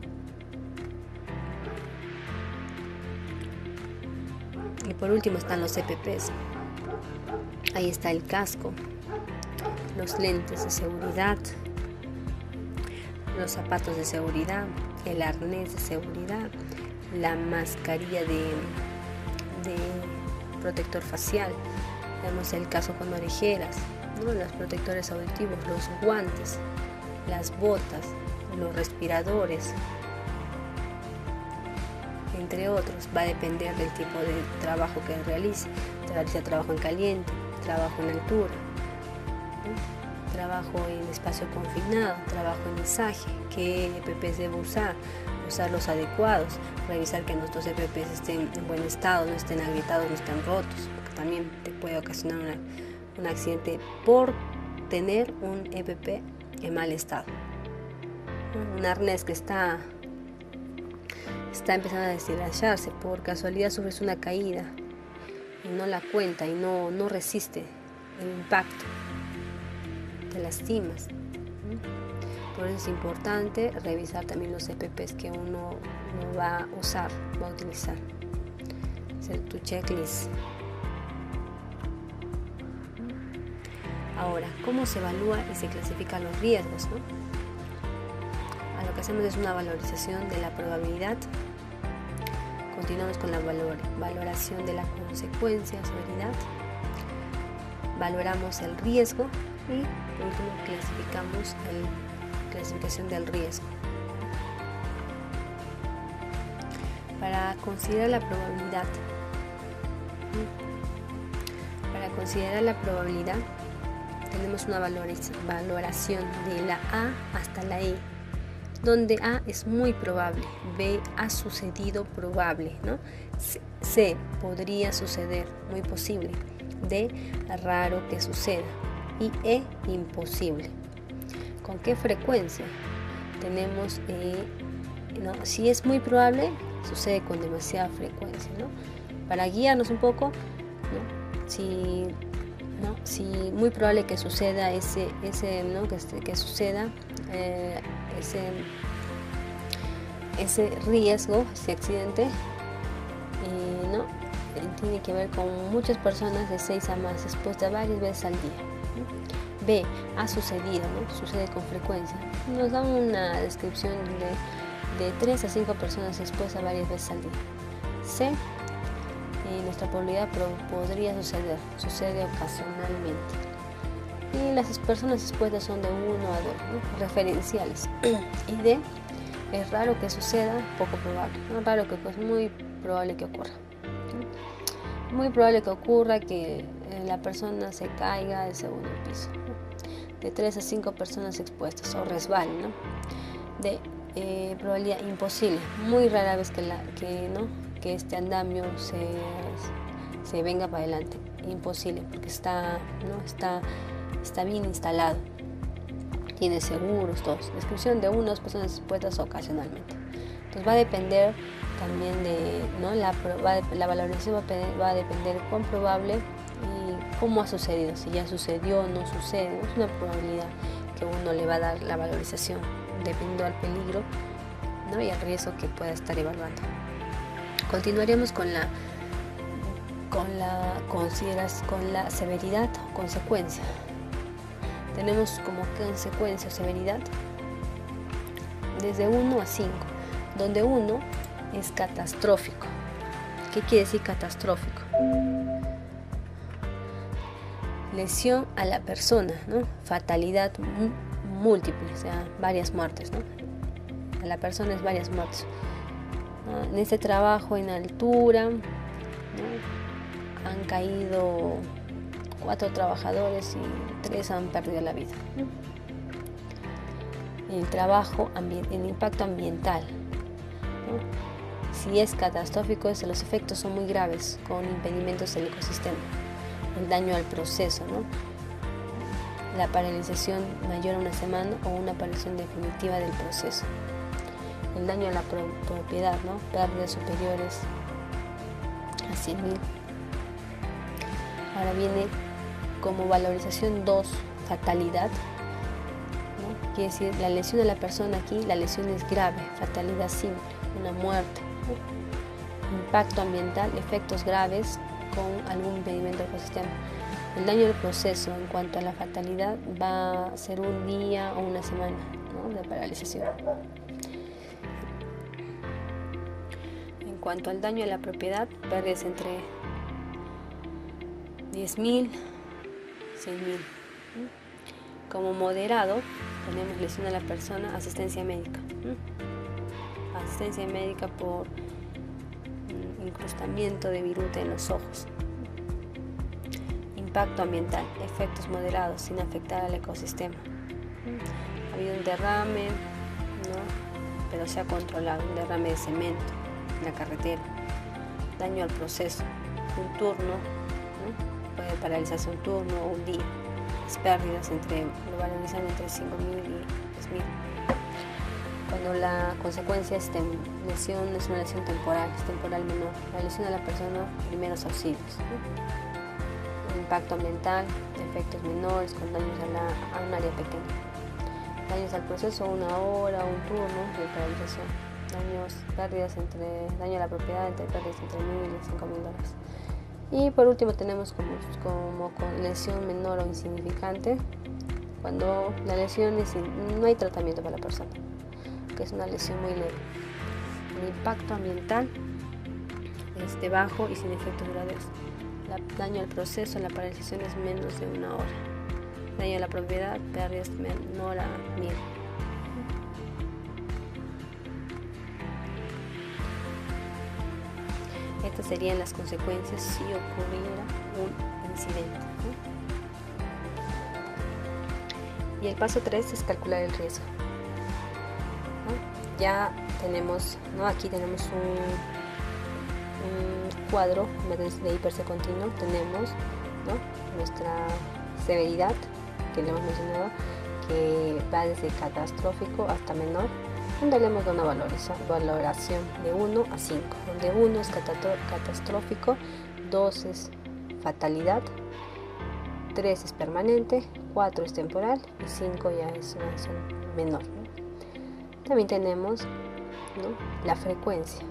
Y por último están los EPPs. Ahí está el casco, los lentes de seguridad, los zapatos de seguridad, el arnés de seguridad, la mascarilla de protector facial. Tenemos el casco con orejeras, ¿no? Los protectores auditivos, los guantes, las botas, los respiradores, entre otros. Va a depender del tipo de trabajo que realice. Realiza trabajo en caliente, trabajo en altura, ¿no? Trabajo en espacio confinado, trabajo en mensaje, qué EPPs debo usar los adecuados, revisar que nuestros EPPs estén en buen estado, no estén agrietados, no estén rotos, porque también te puede ocasionar un accidente por tener un EPP en mal estado. Un arnés que está está empezando a deshilacharse, por casualidad sufres una caída y no la cuenta y no resiste el impacto, te lastimas. Por eso es importante revisar también los EPPs que uno va a usar, va a utilizar. Hacer tu checklist. Ahora, ¿cómo se evalúa y se clasifican los riesgos, ¿no? Lo que hacemos es una valorización de la probabilidad. Continuamos con la valoración de la consecuencia, severidad. Valoramos el riesgo y por último clasificamos la clasificación del riesgo. Para considerar la probabilidad, tenemos una valoración de la A hasta la E, donde A es muy probable, B ha sucedido probable, ¿no? C podría suceder, muy posible, D raro que suceda y E imposible. ¿Con qué frecuencia? Tenemos, ¿no? Si es muy probable, sucede con demasiada frecuencia, ¿no? Para guiarnos un poco, ¿no? Si muy probable que suceda que suceda ese riesgo, ese accidente, ¿no? Tiene que ver con muchas personas de 6 a más expuestas varias veces al día, ¿no? B, ha sucedido, ¿no? Sucede con frecuencia. Nos da una descripción de 3 a 5 personas expuestas varias veces al día. C, nuestra probabilidad podría suceder, sucede ocasionalmente. Y las personas expuestas son de 1 a 2, ¿no? Referenciales. Y D, es raro que suceda, poco probable, ¿no? Raro que es muy probable que ocurra. Muy probable que ocurra que la persona se caiga del segundo piso, ¿no? De 3 a 5 personas expuestas o resbale, ¿no? De probabilidad imposible, muy rara vez que este andamio se venga para adelante, imposible, porque está bien instalado, tiene seguros, todos. Descripción de 1 o 2 personas expuestas ocasionalmente. Entonces va a depender también de, ¿no? La valoración va a depender cuán probable y cómo ha sucedido, si ya sucedió o no sucede. Es una probabilidad que uno le va a dar la valorización dependiendo del peligro, ¿no? Y el riesgo que pueda estar evaluando. Continuaremos con la severidad o consecuencia. Tenemos como consecuencia o severidad desde 1 a 5, donde 1 es catastrófico. ¿Qué quiere decir catastrófico? Lesión a la persona, ¿no? Fatalidad múltiple, o sea, varias muertes, ¿no? A la persona es varias muertes. En este trabajo en altura, ¿no? Han caído 4 trabajadores y 3 han perdido la vida. El impacto ambiental, ¿no? Si es catastrófico, los efectos son muy graves, con impedimentos del ecosistema, el daño al proceso, ¿no? La paralización mayor a 1 semana o una paralización definitiva del proceso. El daño a la propiedad, ¿no? Pérdidas superiores a 100.000. Ahora viene como valorización 2, fatalidad, ¿no? Quiere decir, la lesión de la persona aquí, la lesión es grave, fatalidad simple, una muerte, ¿no? Impacto ambiental, efectos graves con algún impedimento del ecosistema. El daño del proceso en cuanto a la fatalidad va a ser 1 día o 1 semana, ¿no? De paralización. En cuanto al daño a la propiedad, pérdidas entre 10.000, 100.000. Como moderado, tenemos lesión a la persona, asistencia médica. Asistencia médica por incrustamiento de virute en los ojos. Impacto ambiental, efectos moderados sin afectar al ecosistema. Ha habido un derrame, ¿no? Pero se ha controlado, un derrame de cemento en la carretera. Daño al proceso, un turno, ¿no? Puede paralizarse un turno o un día. Las pérdidas lo valorizan entre 5.000 y 10.000. Con cuando la consecuencia es lesión, es una lesión temporal, es temporal menor. La lesión a la persona, primeros auxilios, ¿no? Impacto ambiental, efectos menores con daños a un área pequeña. Daños al proceso, 1 hora, un turno de paralización. Daño a la propiedad, entre pérdidas entre 1.000 y 5.000 dólares. Y por último tenemos como lesión menor o insignificante, cuando la lesión no hay tratamiento para la persona, que es una lesión muy leve. El impacto ambiental es bajo y sin efectos duraderos. Daño al proceso, la paralización es menos de 1 hora. Daño a la propiedad, pérdidas menor a 1.000. Estas serían las consecuencias si ocurriera un incidente, ¿no? Y el paso 3 es calcular el riesgo, ¿no? Ya tenemos, ¿no? Aquí tenemos un cuadro de IPC continuo. Tenemos, ¿no? Nuestra severidad, que le hemos mencionado, que va desde catastrófico hasta menor, donde le hemos dado una valoración de 1 a 5, donde 1 es catastrófico, 2 es fatalidad, 3 es permanente, 4 es temporal y 5 ya es una lesión menor, ¿no? También tenemos, ¿no? La frecuencia.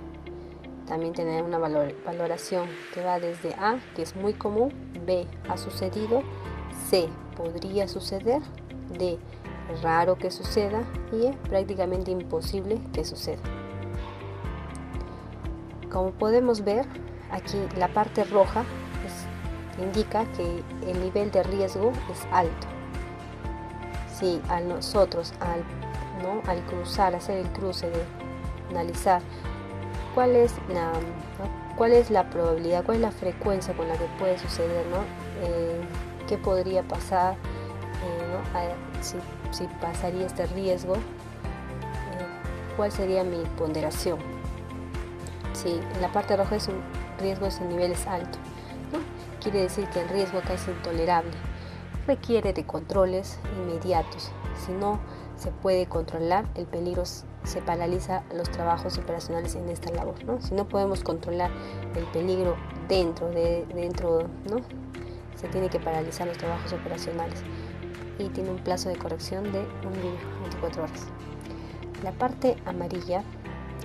También tenemos una valoración que va desde A, que es muy común, B, ha sucedido, C, podría suceder, D, raro que suceda y E, prácticamente imposible que suceda. Como podemos ver, aquí la parte roja indica que el nivel de riesgo es alto. Si a nosotros al cruzar, hacer el cruce de analizar cuál es la probabilidad, cuál es la frecuencia con la que puede suceder, ¿no? ¿Qué podría pasar, ¿no? Si pasaría este riesgo, cuál sería mi ponderación. Si en la parte roja es un riesgo, ese nivel es alto, ¿no? Quiere decir que el riesgo acá es intolerable, requiere de controles inmediatos. Si no se puede controlar el peligro, se paraliza los trabajos operacionales en esta labor, ¿no? Si no podemos controlar el peligro dentro, ¿no? Se tiene que paralizar los trabajos operacionales y tiene un plazo de corrección de 24 horas. La parte amarilla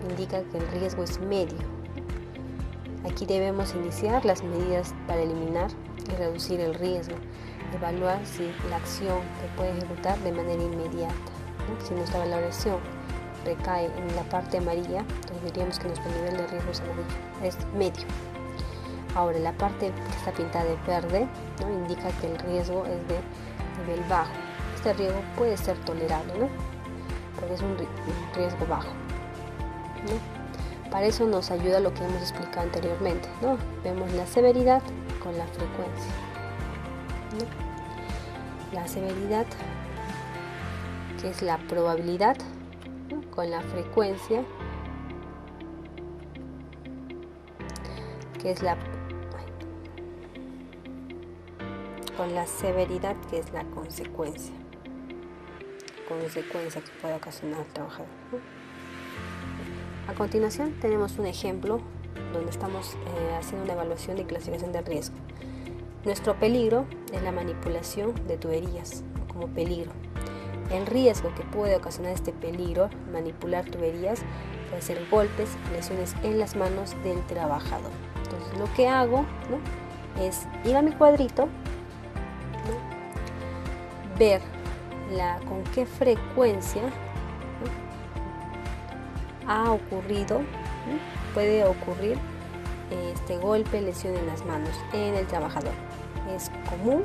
indica que el riesgo es medio. Aquí debemos iniciar las medidas para eliminar y reducir el riesgo, evaluar si la acción se puede ejecutar de manera inmediata, ¿no? Si nuestra valoración recae en la parte amarilla, entonces diríamos que nuestro nivel de riesgo es medio. Ahora, la parte que está pintada de verde, ¿no? Indica que el riesgo es de nivel bajo. Este riesgo puede ser tolerable, ¿no? Porque es un riesgo bajo, ¿no? Para eso nos ayuda lo que hemos explicado anteriormente, ¿no? Vemos la severidad con la frecuencia, ¿no? La severidad, que es la probabilidad, ¿no? Con la frecuencia, que es con la severidad, que es la consecuencia que puede ocasionar el trabajador, ¿no? A continuación tenemos un ejemplo donde estamos haciendo una evaluación de clasificación de riesgo. Nuestro peligro es la manipulación de tuberías como peligro. El riesgo que puede ocasionar este peligro, manipular tuberías, puede ser golpes, lesiones en las manos del trabajador. Entonces lo que hago, ¿no? Es ir a mi cuadrito, ¿no? Ver con qué frecuencia, ¿no? Ha ocurrido, ¿no? Puede ocurrir este golpe, lesión en las manos en el trabajador. Es común,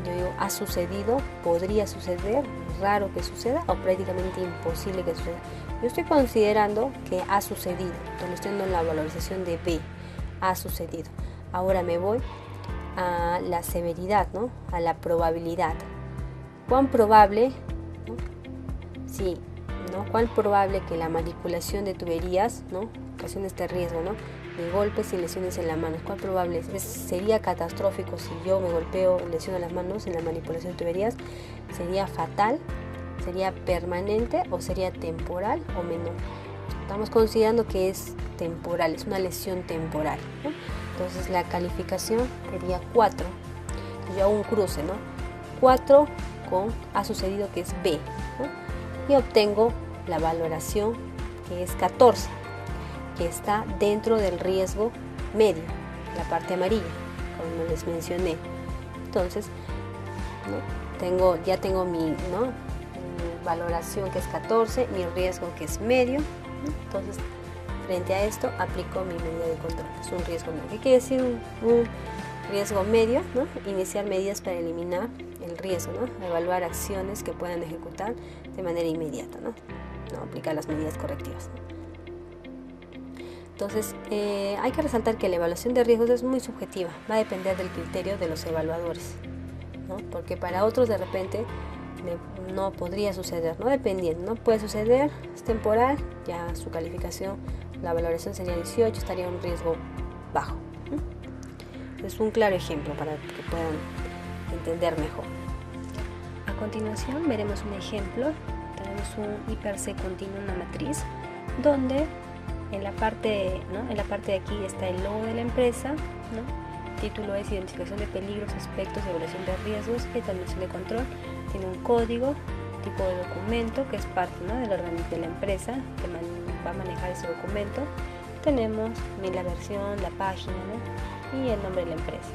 yo digo, ha sucedido, podría suceder, raro que suceda o prácticamente imposible que suceda. Yo estoy considerando que ha sucedido, entonces estoy dando la valorización de B, ha sucedido. Ahora me voy a la severidad, ¿no? A la probabilidad. ¿Cuán probable, ¿no? Sí, ¿no? ¿Cuán probable que la manipulación de tuberías, ¿no? Ocasione este riesgo, ¿no? De golpes y lesiones en las manos? ¿Cuán probable es? ¿Sería catastrófico si yo me golpeo, lesiono las manos en la manipulación de tuberías? ¿Sería fatal? ¿Sería permanente o sería temporal o menor? Estamos considerando que es temporal, es una lesión temporal, ¿no? Entonces la calificación sería 4. Yo hago un cruce, ¿no? 4 con ha sucedido, que es B, ¿no? Y obtengo la valoración, que es 14, que está dentro del riesgo medio, la parte amarilla, como les mencioné. Entonces, ¿no? Ya tengo mi valoración, que es 14, mi riesgo, que es medio, ¿no? Entonces, frente a esto, aplico mi medida de control, que es un riesgo medio. ¿Qué quiere decir un riesgo medio? ¿No? Iniciar medidas para eliminar el riesgo, ¿no? Evaluar acciones que puedan ejecutar de manera inmediata, ¿no? Aplicar las medidas correctivas, ¿no? Entonces, hay que resaltar que la evaluación de riesgos es muy subjetiva, va a depender del criterio de los evaluadores, ¿no? Porque para otros de repente no podría suceder, ¿no? Dependiendo, ¿no? Puede suceder, es temporal, ya su calificación, la valoración sería 18, estaría en un riesgo bajo, ¿no? Es un claro ejemplo para que puedan entender mejor. A continuación veremos un ejemplo. Tenemos un IPRC continuo, una matriz, donde en la parte de aquí está el logo de la empresa, ¿no? El título es identificación de peligros, aspectos de evaluación de riesgos y transmisión de control. Tiene un código, tipo de documento, que es parte, ¿no?, del órgano de la empresa que va a manejar ese documento. Tenemos la versión, la página, ¿no?, y el nombre de la empresa.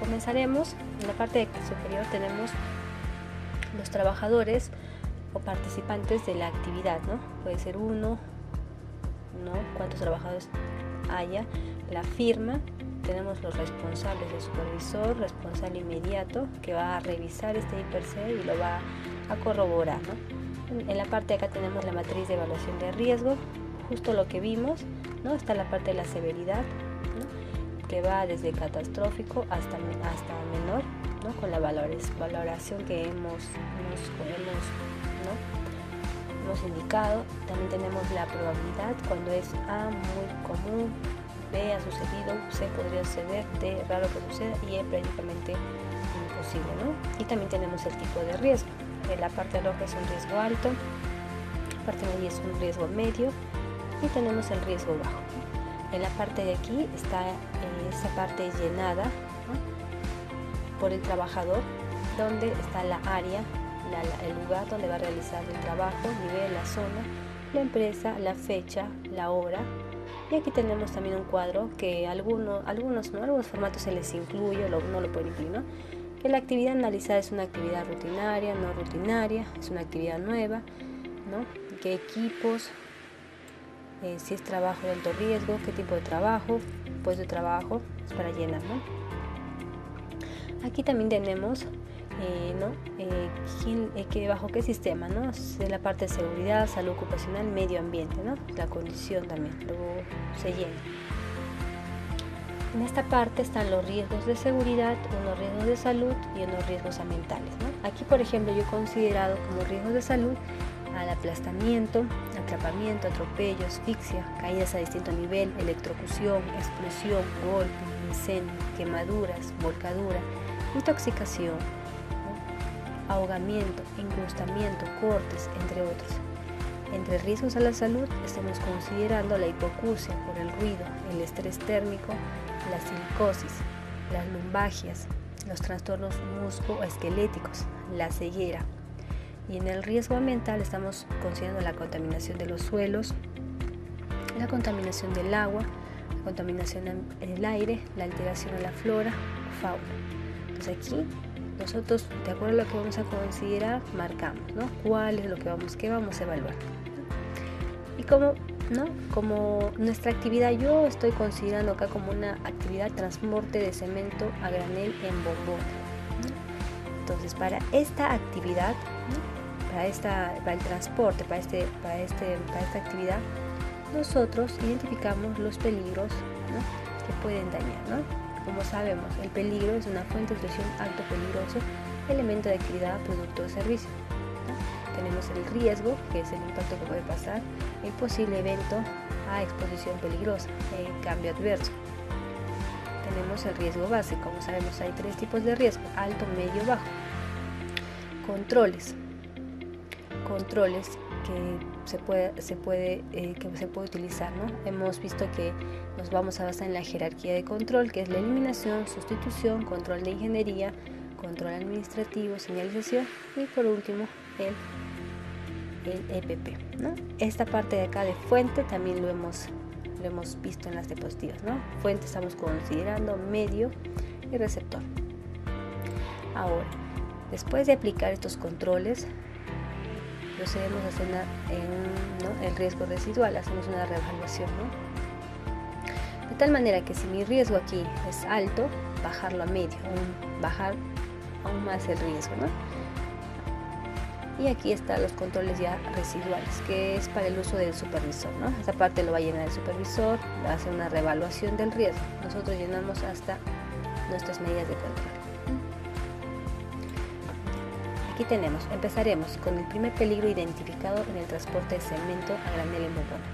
Comenzaremos. En la parte superior tenemos los trabajadores o participantes de la actividad, ¿no? Puede ser uno, ¿no? Cuántos trabajadores haya, la firma, tenemos los responsables, el supervisor, responsable inmediato, que va a revisar este IPRC y lo va a corroborar, ¿no? En la parte de acá tenemos la matriz de evaluación de riesgo, justo lo que vimos, ¿no? Está la parte de la severidad, ¿no?, que va desde catastrófico hasta menor, ¿no?, con la valoración que hemos indicado. También tenemos la probabilidad, cuando es A muy común, B ha sucedido, C podría suceder, D raro que suceda y E prácticamente imposible, ¿no? Y también tenemos el tipo de riesgo. En la parte roja es un riesgo alto, la parte media es un riesgo medio y tenemos el riesgo bajo. En la parte de aquí está esa parte llenada, ¿no?, por el trabajador, donde está la área, el lugar donde va a realizar el trabajo, nivel, la zona, la empresa, la fecha, la hora. Y aquí tenemos también un cuadro que algunos formatos se les incluye, no lo pueden incluir, ¿no? Que la actividad analizada es una actividad rutinaria, no rutinaria, es una actividad nueva, ¿no? ¿Qué equipos? Si es trabajo de alto riesgo, qué tipo de trabajo, puesto de trabajo, es para llenar, ¿no? Aquí también tenemos bajo qué sistema, ¿no? Es la parte de seguridad, salud ocupacional, medio ambiente, ¿no? La condición también, luego se llena. En esta parte están los riesgos de seguridad, unos riesgos de salud y unos riesgos ambientales, ¿no? Aquí, por ejemplo, yo he considerado como riesgos de salud al aplastamiento, atrapamiento, atropello, asfixia, caídas a distinto nivel, electrocución, explosión, golpe, incendio, quemaduras, volcadura, intoxicación, ¿no?, ahogamiento, incrustamiento, cortes, entre otros. Entre riesgos a la salud estamos considerando la hipoacusia por el ruido, el estrés térmico, la silicosis, las lumbalgias, los trastornos musculoesqueléticos, la ceguera. Y en el riesgo ambiental estamos considerando la contaminación de los suelos, la contaminación del agua, la contaminación en el aire, la alteración a la flora o fauna. Entonces aquí nosotros, de acuerdo a lo que vamos a considerar, marcamos, ¿no?, cuál es lo que vamos a evaluar. Y como nuestra actividad, yo estoy considerando acá como una actividad transporte de cemento a granel en bombón, ¿no? Entonces, para esta actividad, ¿no?, para el transporte, para esta actividad, nosotros identificamos los peligros, ¿no?, que pueden dañar, ¿no? Como sabemos, el peligro es una fuente de expresión alto peligroso, elemento de actividad, producto o servicio, ¿no? Tenemos el riesgo, que es el impacto que puede pasar, el posible evento a exposición peligrosa, cambio adverso. Tenemos el riesgo base, como sabemos hay 3 tipos de riesgo: alto, medio, bajo. Controles. controles que se puede utilizar, ¿no? Hemos visto que nos vamos a basar en la jerarquía de control, que es la eliminación, sustitución, control de ingeniería, control administrativo, señalización y por último el EPP, ¿no? Esta parte de acá de fuente también lo hemos visto en las diapositivas, ¿no? Fuente estamos considerando medio y receptor. Ahora, después de aplicar estos controles, procedemos a hacer el riesgo residual, hacemos una reevaluación, ¿no? De tal manera que si mi riesgo aquí es alto, bajarlo a medio, bajar aún más el riesgo, ¿no? Y aquí están los controles ya residuales, que es para el uso del supervisor, ¿no? Esta parte lo va a llenar el supervisor, va a hacer una reevaluación del riesgo. Nosotros llenamos hasta nuestras medidas de control. Aquí empezaremos con el primer peligro identificado en el transporte de cemento a granel en bombona.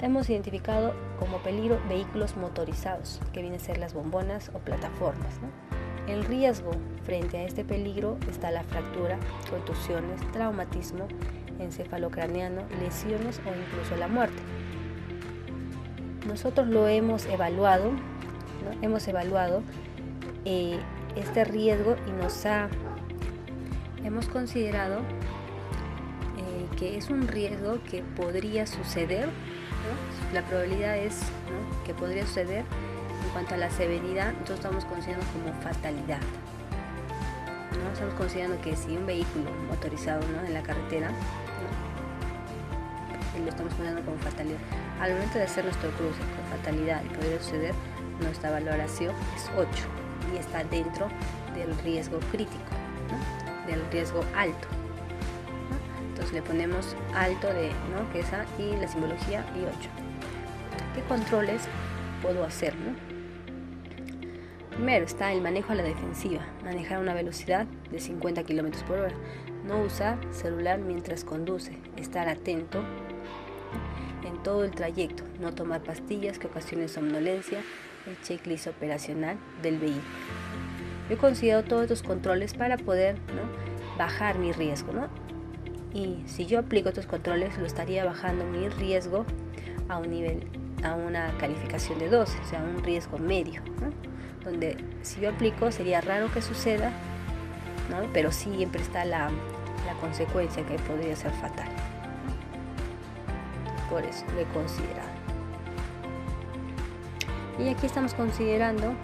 Hemos identificado como peligro vehículos motorizados, que vienen a ser las bombonas o plataformas, ¿no? El riesgo frente a este peligro está la fractura, contusiones, traumatismo encefalocraneano, lesiones o incluso la muerte. Nosotros lo hemos evaluado, ¿no? Hemos evaluado este riesgo y hemos considerado que es un riesgo que podría suceder, ¿no? La probabilidad es, ¿no?, que podría suceder. En cuanto a la severidad, nosotros estamos considerando como fatalidad, ¿no? Estamos considerando que si un vehículo motorizado, ¿no?, en la carretera, ¿no?, lo estamos considerando como fatalidad. Al momento de hacer nuestro cruce con fatalidad y podría suceder, nuestra valoración es 8 y está dentro del riesgo crítico, ¿no?, del riesgo alto, ¿no? Entonces le ponemos alto ¿no?, que esa, y la simbología y 8. ¿Qué controles puedo hacer, ¿no? Primero está el manejo a la defensiva, manejar a una velocidad de 50 km por hora, no usar celular mientras conduce, estar atento en todo el trayecto, no tomar pastillas que ocasionen somnolencia, el checklist operacional del vehículo. Yo considero todos estos controles para poder, ¿no?, bajar mi riesgo, ¿no? Y si yo aplico estos controles, lo estaría bajando mi riesgo a una calificación de 12, o sea, un riesgo medio, ¿no?, donde si yo aplico sería raro que suceda, ¿no?, pero siempre está la consecuencia que podría ser fatal. Por eso lo he considerado. Y aquí estamos considerando, ¿no?,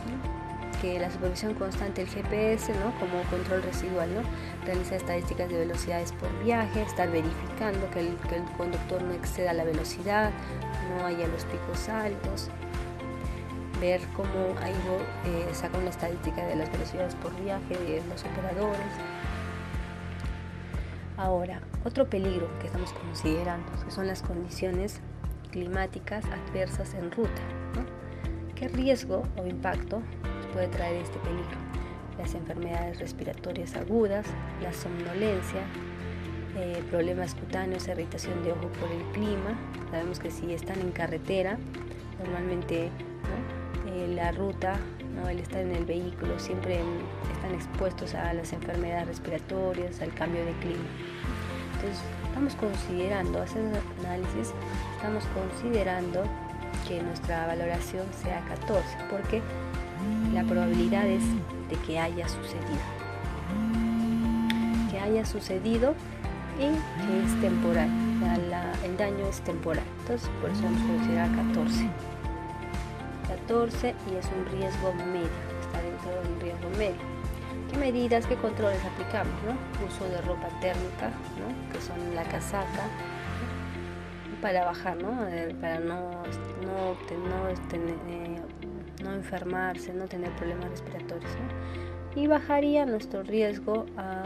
que la supervisión constante del GPS, ¿no?, como control residual, ¿no?, realizar estadísticas de velocidades por viaje, estar verificando que el conductor no exceda la velocidad, no haya los picos altos, ver cómo ha ido, saca una estadística de las velocidades por viaje de los operadores. Ahora, otro peligro que estamos considerando, que son las condiciones climáticas adversas en ruta, ¿no? ¿Qué riesgo o impacto nos puede traer este peligro? Las enfermedades respiratorias agudas, la somnolencia, problemas cutáneos, irritación de ojo por el clima. Sabemos que si están en carretera, normalmente, ¿no?, la ruta, ¿no?, el estar en el vehículo, siempre están expuestos a las enfermedades respiratorias, al cambio de clima. Entonces, estamos considerando, haciendo análisis, estamos considerando que nuestra valoración sea 14, porque la probabilidad es de que haya sucedido y que es temporal, el daño es temporal. Entonces, por eso vamos a considerar 14 y es un riesgo medio, está dentro de un riesgo medio. ¿Qué medidas, qué controles aplicamos, ¿no? Uso de ropa térmica, ¿no?, que son la casaca, ¿no?, para bajar, ¿no?, para no enfermarse, no tener problemas respiratorios, ¿no? Y bajaría nuestro riesgo a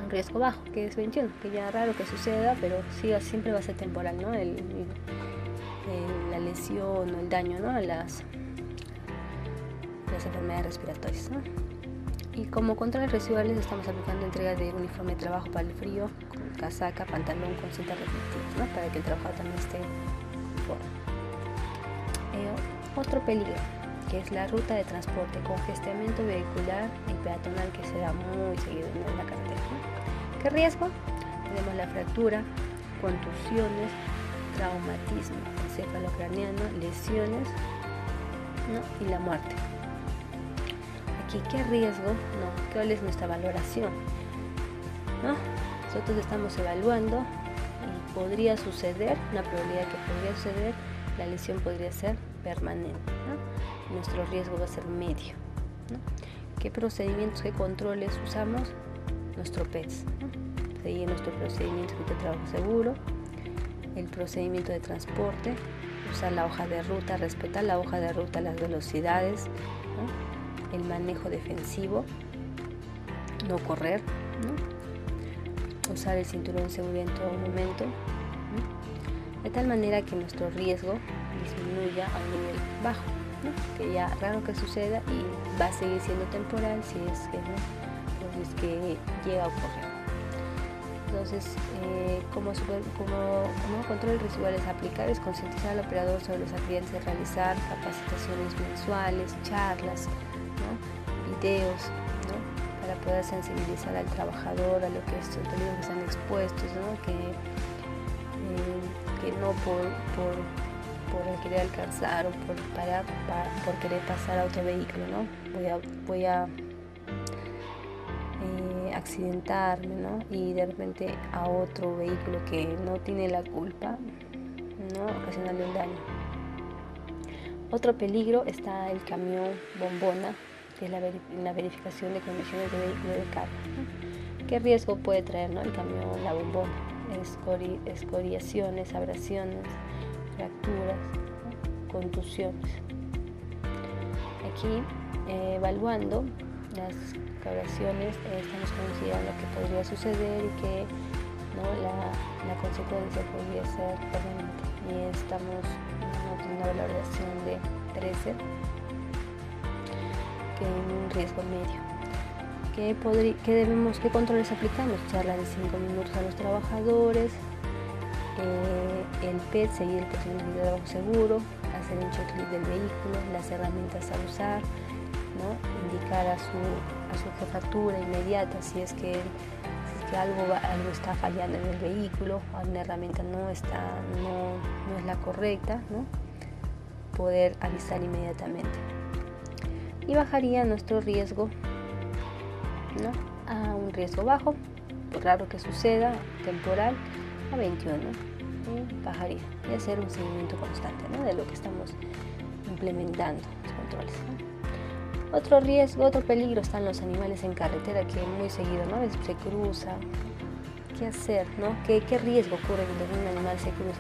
un riesgo bajo, que es 21, que ya es raro que suceda, pero sí, siempre va a ser temporal, ¿no?, la lesión o el daño, ¿no?, a las enfermedades respiratorias, ¿no? Y como controles residuales estamos aplicando entrega de uniforme de trabajo para el frío, con casaca, pantalón con cintas reflectivas, ¿no?, para que el trabajador también esté conforme. Otro peligro, que es la ruta de transporte, congestionamiento vehicular y peatonal, que se da muy seguido en la carretera, ¿no? ¿Qué riesgo? Tenemos la fractura, contusiones, traumatismo encefalocraneano, lesiones, ¿no? Y la muerte. Aquí, ¿qué riesgo? No, ¿cuál es nuestra valoración? ¿No? Nosotros estamos evaluando y podría suceder, una probabilidad que podría suceder, la lesión podría ser permanente, ¿no? Nuestro riesgo va a ser medio, ¿no? ¿Qué procedimientos, qué controles usamos? Nuestro PETS, ¿no? Seguir nuestro procedimiento de trabajo seguro, el procedimiento de transporte, usar la hoja de ruta, respetar la hoja de ruta, las velocidades, ¿no? El manejo defensivo, no correr, ¿no? Usar el cinturón de seguridad en todo momento, ¿no? De tal manera que nuestro riesgo disminuya a un nivel bajo, ¿no? Que ya raro que suceda y va a seguir siendo temporal si es que, ¿no? Pues es que llega a ocurrir. Entonces, como ¿no? Control residual es aplicar, es concientizar al operador sobre los accidentes, realizar capacitaciones mensuales, charlas, ¿no? Videos, ¿no? Para poder sensibilizar al trabajador a lo que estos peligros están expuestos, ¿no? Que no por querer alcanzar o por querer pasar a otro vehículo, ¿no? Voy a accidentarme, ¿no? Y de repente a otro vehículo que no tiene la culpa, ¿no? Ocasionarle un daño. Otro peligro está el camión bombona, que es la verificación de condiciones de vehículo de carga, ¿no? ¿Qué riesgo puede traer, ¿no? El camión, la bombona? Escoriaciones, abrasiones, fracturas, ¿no? Contusiones. Aquí, evaluando las abrasiones, estamos considerando que podría suceder y que, ¿no? la consecuencia podría ser permanente, y estamos teniendo una valoración de 13, que en un riesgo medio. ¿Qué controles aplicamos? Charla de 5 minutos a los trabajadores, el PET, seguir el procedimiento de trabajo seguro, hacer un checklist del vehículo, las herramientas a usar, ¿no? Indicar a su jefatura inmediata si es que algo está fallando en el vehículo, una herramienta no es la correcta, ¿no? Poder avisar inmediatamente. Y bajaría nuestro riesgo, ¿no? A un riesgo bajo, por raro que suceda, temporal, a 21, ¿no? Bajaría, y hacer un seguimiento constante, ¿no? De lo que estamos implementando, los controles, ¿no? Otro riesgo, otro peligro están los animales en carretera, que muy seguido, ¿no? Se cruza. ¿Qué hacer, no? ¿Qué riesgo ocurre cuando un animal se cruza?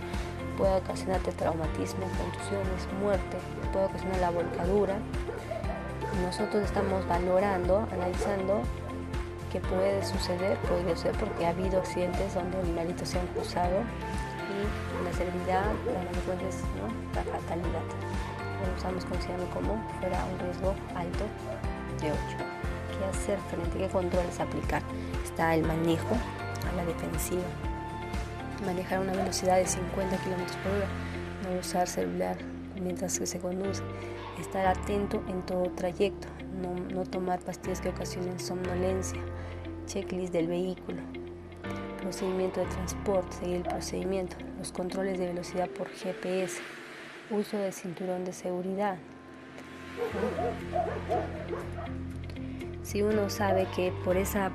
Puede ocasionarte traumatismo, contusiones, muerte, puede ocasionar la volcadura. Nosotros estamos valorando, analizando qué puede suceder, podría ser porque ha habido accidentes donde animalitos se han cruzado y la severidad, la consecuencia es, ¿no? La fatalidad. Lo estamos considerando como fuera un riesgo alto de 8. ¿Qué hacer frente? ¿Qué controles aplicar? Está el manejo a la defensiva. Manejar a una velocidad de 50 km por hora. No usar celular mientras que se conduce. Estar atento en todo trayecto. No tomar pastillas que ocasionen somnolencia. Checklist del vehículo. Procedimiento de transporte. Seguir el procedimiento. Los controles de velocidad por GPS. Uso del cinturón de seguridad. Si uno sabe que por esa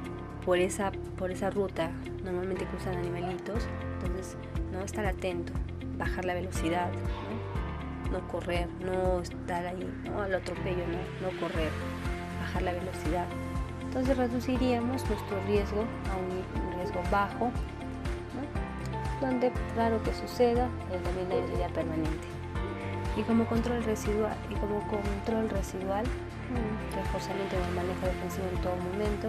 ruta normalmente cruzan animalitos, entonces no estar atento, bajar la velocidad, no correr, no estar ahí, no al atropello, no correr, bajar la velocidad. Entonces reduciríamos nuestro riesgo a un riesgo bajo, ¿no? Donde raro que suceda, también la sería permanente. Y como control residual, reforzamiento del manejo defensivo en todo momento,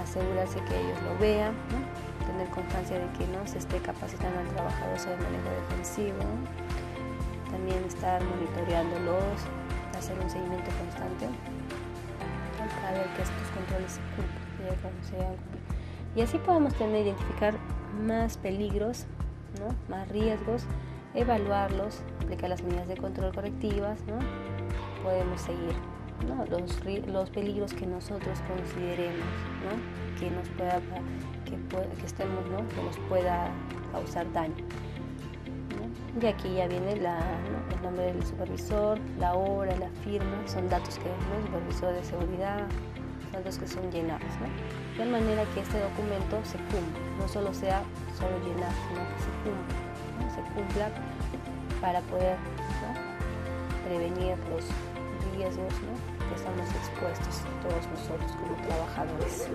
asegurarse que ellos lo vean, ¿no? Tener constancia de que no se esté capacitando al trabajador sobre el manejo defensivo, ¿no? También estar monitoreándolos, hacer un seguimiento constante, ¿no? Para ver que estos controles se cumplen. Y así podemos identificar más peligros, ¿no? Más riesgos, evaluarlos, aplicar las medidas de control correctivas, ¿no? Podemos seguir ¿no? los peligros que nosotros consideremos, ¿no? que nos pueda, que estemos, ¿no? que nos pueda causar daño. Y aquí ya viene ¿no? el nombre del supervisor, la hora, la firma, son datos que el supervisor de seguridad, datos que son llenados, ¿no? De tal manera que este documento se cumpla, no solo sea solo llenar, sino que se cumpla, ¿no? Se cumpla para poder, ¿no? prevenir los riesgos, ¿no? que estamos expuestos todos nosotros como trabajadores.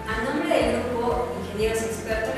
A nombre del grupo Ingenieros Expertos